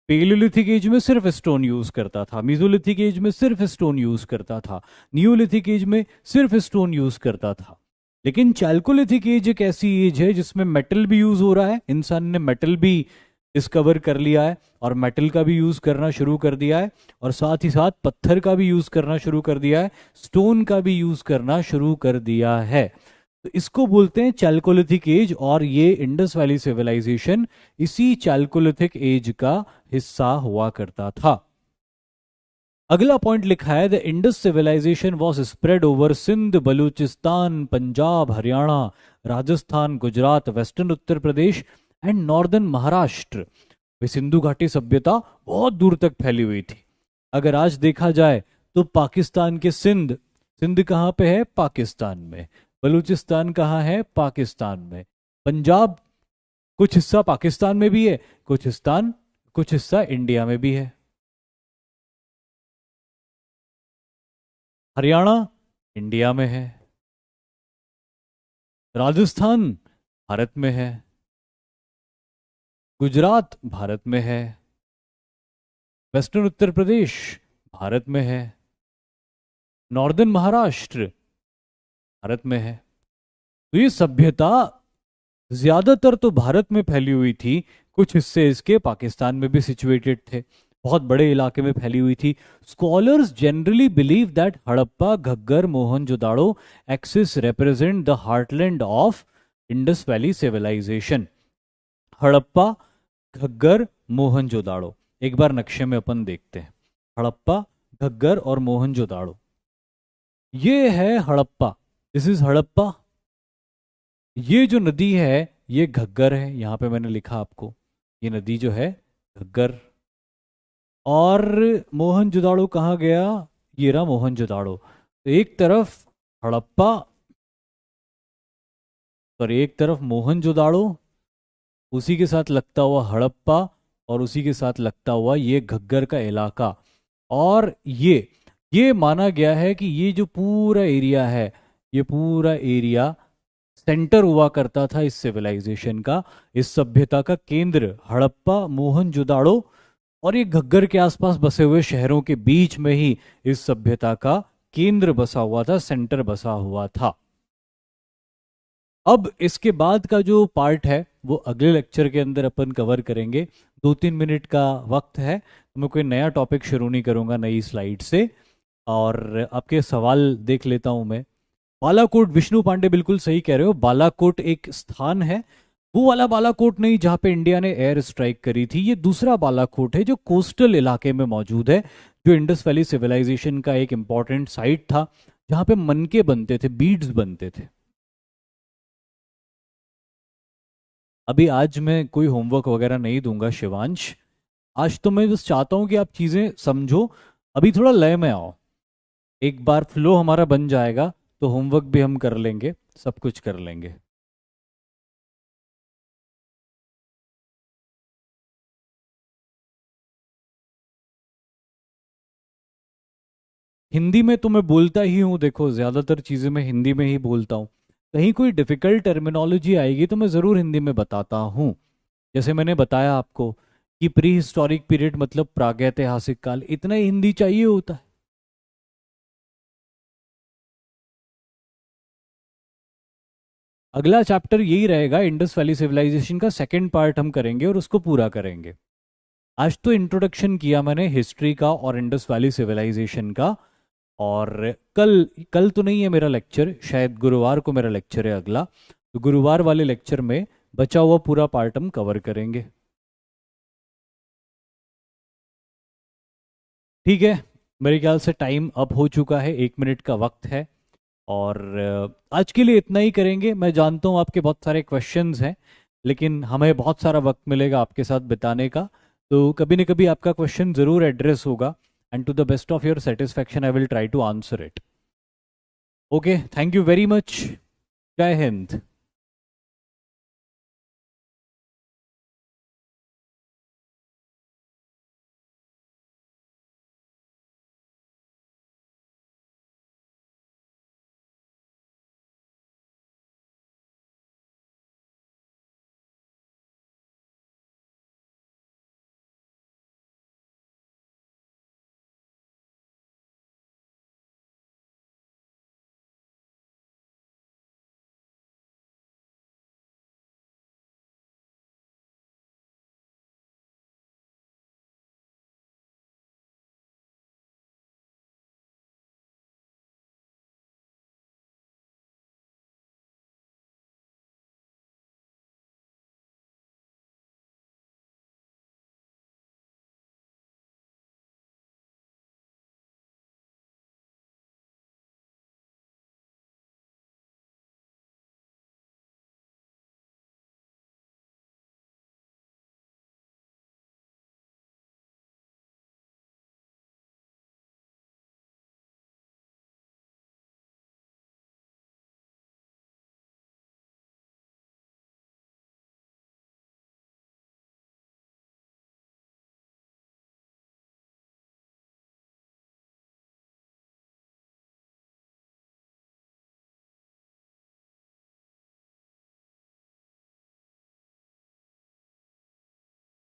Palaeolithic age में सिर्फ स्टोन यूज करता था, मीजोलिथिक एज में सिर्फ स्टोन यूज करता था, नियोलिथिक एज में सिर्फ स्टोन यूज करता था। लेकिन चैल्कोलिथिक एज एक ऐसी एज है जिसमें मेटल भी यूज हो रहा है। इंसान ने मेटल भी डिस्कवर कर लिया है और मेटल का भी यूज करना शुरू कर दिया है, और साथ ही साथ पत्थर का भी यूज करना शुरू कर दिया है, स्टोन का भी यूज करना शुरू कर दिया है। तो इसको बोलते हैं चैल्कोलिथिक एज, और ये इंडस वैली सिविलाइजेशन इसी चैल्कोलिथिक एज का हिस्सा हुआ करता था। अगला पॉइंट लिखा है the Indus civilization was spread over Sindh, Balochistan, Punjab, Haryana, Rajasthan, Gujarat, western Uttar Pradesh and northern Maharashtra. वे सिंधु घाटी सभ्यता बहुत दूर तक फैली हुई थी। अगर आज देखा जाए तो पाकिस्तान के सिंध, सिंध कहाँ पे है? पाकिस्तान में। बलूचिस्तान कहाँ है? पाकिस्तान में। पंजाब कुछ हिस्सा पाकिस्तान में भी है, कुछ हिस्सा इंडिया में भी है। हरियाणा इंडिया में है, राजस्थान भारत में है, गुजरात भारत में है, वेस्टर्न उत्तर प्रदेश भारत में है, नॉर्दर्न महाराष्ट्र भारत में है। तो ये सभ्यता ज्यादातर तो भारत में फैली हुई थी, कुछ हिस्से इसके पाकिस्तान में भी सिचुएटेड थे, बहुत बड़े इलाके में फैली हुई थी। Scholars generally believe that Harappa, Ghaggar, Mohenjodaro axis represent the heartland of Indus valley civilisation. Harappa, Ghaggar, Mohenjodaro, एक बार नक्शे में अपन देखते हैं। हड़प्पा, घग्गर और मोहनजोदाड़ो, ये है हड़प्पा, दिस इज हड़प्पा। ये जो नदी है ये घग्गर है, यहां पे मैंने लिखा आपको, ये नदी जो है घग्गर। और मोहनजोदाड़ो कहाँ गया? ये रहा मोहनजोदाड़ो। तो एक तरफ हड़प्पा और एक तरफ मोहनजोदाड़ो, उसी के साथ लगता हुआ हड़प्पा और उसी के साथ लगता हुआ ये घग्गर का इलाका। और ये माना गया है कि ये जो पूरा एरिया है, ये पूरा एरिया सेंटर हुआ करता था इस सिविलाइजेशन का, इस सभ्यता का केंद्र हड़प्पा, मोहनजोदाड़ो और ये घग्गर के आसपास बसे हुए शहरों के बीच में ही इस सभ्यता का केंद्र बसा हुआ था, सेंटर बसा हुआ था। अब इसके बाद का जो पार्ट है वो अगले लेक्चर के अंदर अपन कवर करेंगे। 2-3 मिनट का वक्त है, तो मैं कोई नया टॉपिक शुरू नहीं करूंगा नई स्लाइड से। और आपके सवाल देख लेता हूं मैं। बालाकोट, विष्णु पांडे बिल्कुल सही कह रहे हो, बालाकोट एक स्थान है, वो वाला बालाकोट नहीं जहां पे इंडिया ने एयर स्ट्राइक करी थी। ये दूसरा बालाकोट है जो कोस्टल इलाके में मौजूद है, जो इंडस वैली सिविलाइजेशन का एक इंपॉर्टेंट साइट था, जहां पे मनके बनते थे, बीड्स बनते थे। अभी आज मैं कोई होमवर्क वगैरह नहीं दूंगा शिवांश, आज तो मैं बस चाहता हूं कि आप चीजें समझो, अभी थोड़ा लय में आओ। एक बार फ्लो हमारा बन जाएगा तो होमवर्क भी हम कर लेंगे, सब कुछ कर लेंगे। हिंदी में तो मैं बोलता ही हूँ, देखो ज्यादातर चीजें मैं हिंदी में ही बोलता हूँ। कहीं कोई डिफिकल्ट टर्मिनोलॉजी आएगी तो मैं जरूर हिंदी में बताता हूँ। जैसे मैंने बताया आपको कि प्री हिस्टोरिक पीरियड मतलब प्रागैतिहासिक काल, इतना ही हिंदी चाहिए होता है। अगला चैप्टर यही रहेगा, इंडस वैली सिविलाइजेशन का सेकंड पार्ट हम करेंगे और उसको पूरा करेंगे। आज तो इंट्रोडक्शन किया मैंने हिस्ट्री का और इंडस वैली सिविलाइजेशन का। और कल कल तो नहीं है मेरा लेक्चर, शायद गुरुवार को मेरा लेक्चर है अगला, तो गुरुवार वाले लेक्चर में बचा हुआ पूरा पार्ट हम कवर करेंगे। ठीक है, मेरे ख्याल से टाइम अप हो चुका है, 1 मिनट का वक्त है। और आज के लिए इतना ही करेंगे। मैं जानता हूँ आपके बहुत सारे क्वेश्चंस हैं, लेकिन हमें बहुत सारा वक्त मिलेगा आपके साथ बिताने का, तो कभी न कभी आपका क्वेश्चन ज़रूर एड्रेस होगा, and to the best of your satisfaction I will try to answer it. Okay, thank you very much. जय हिंद।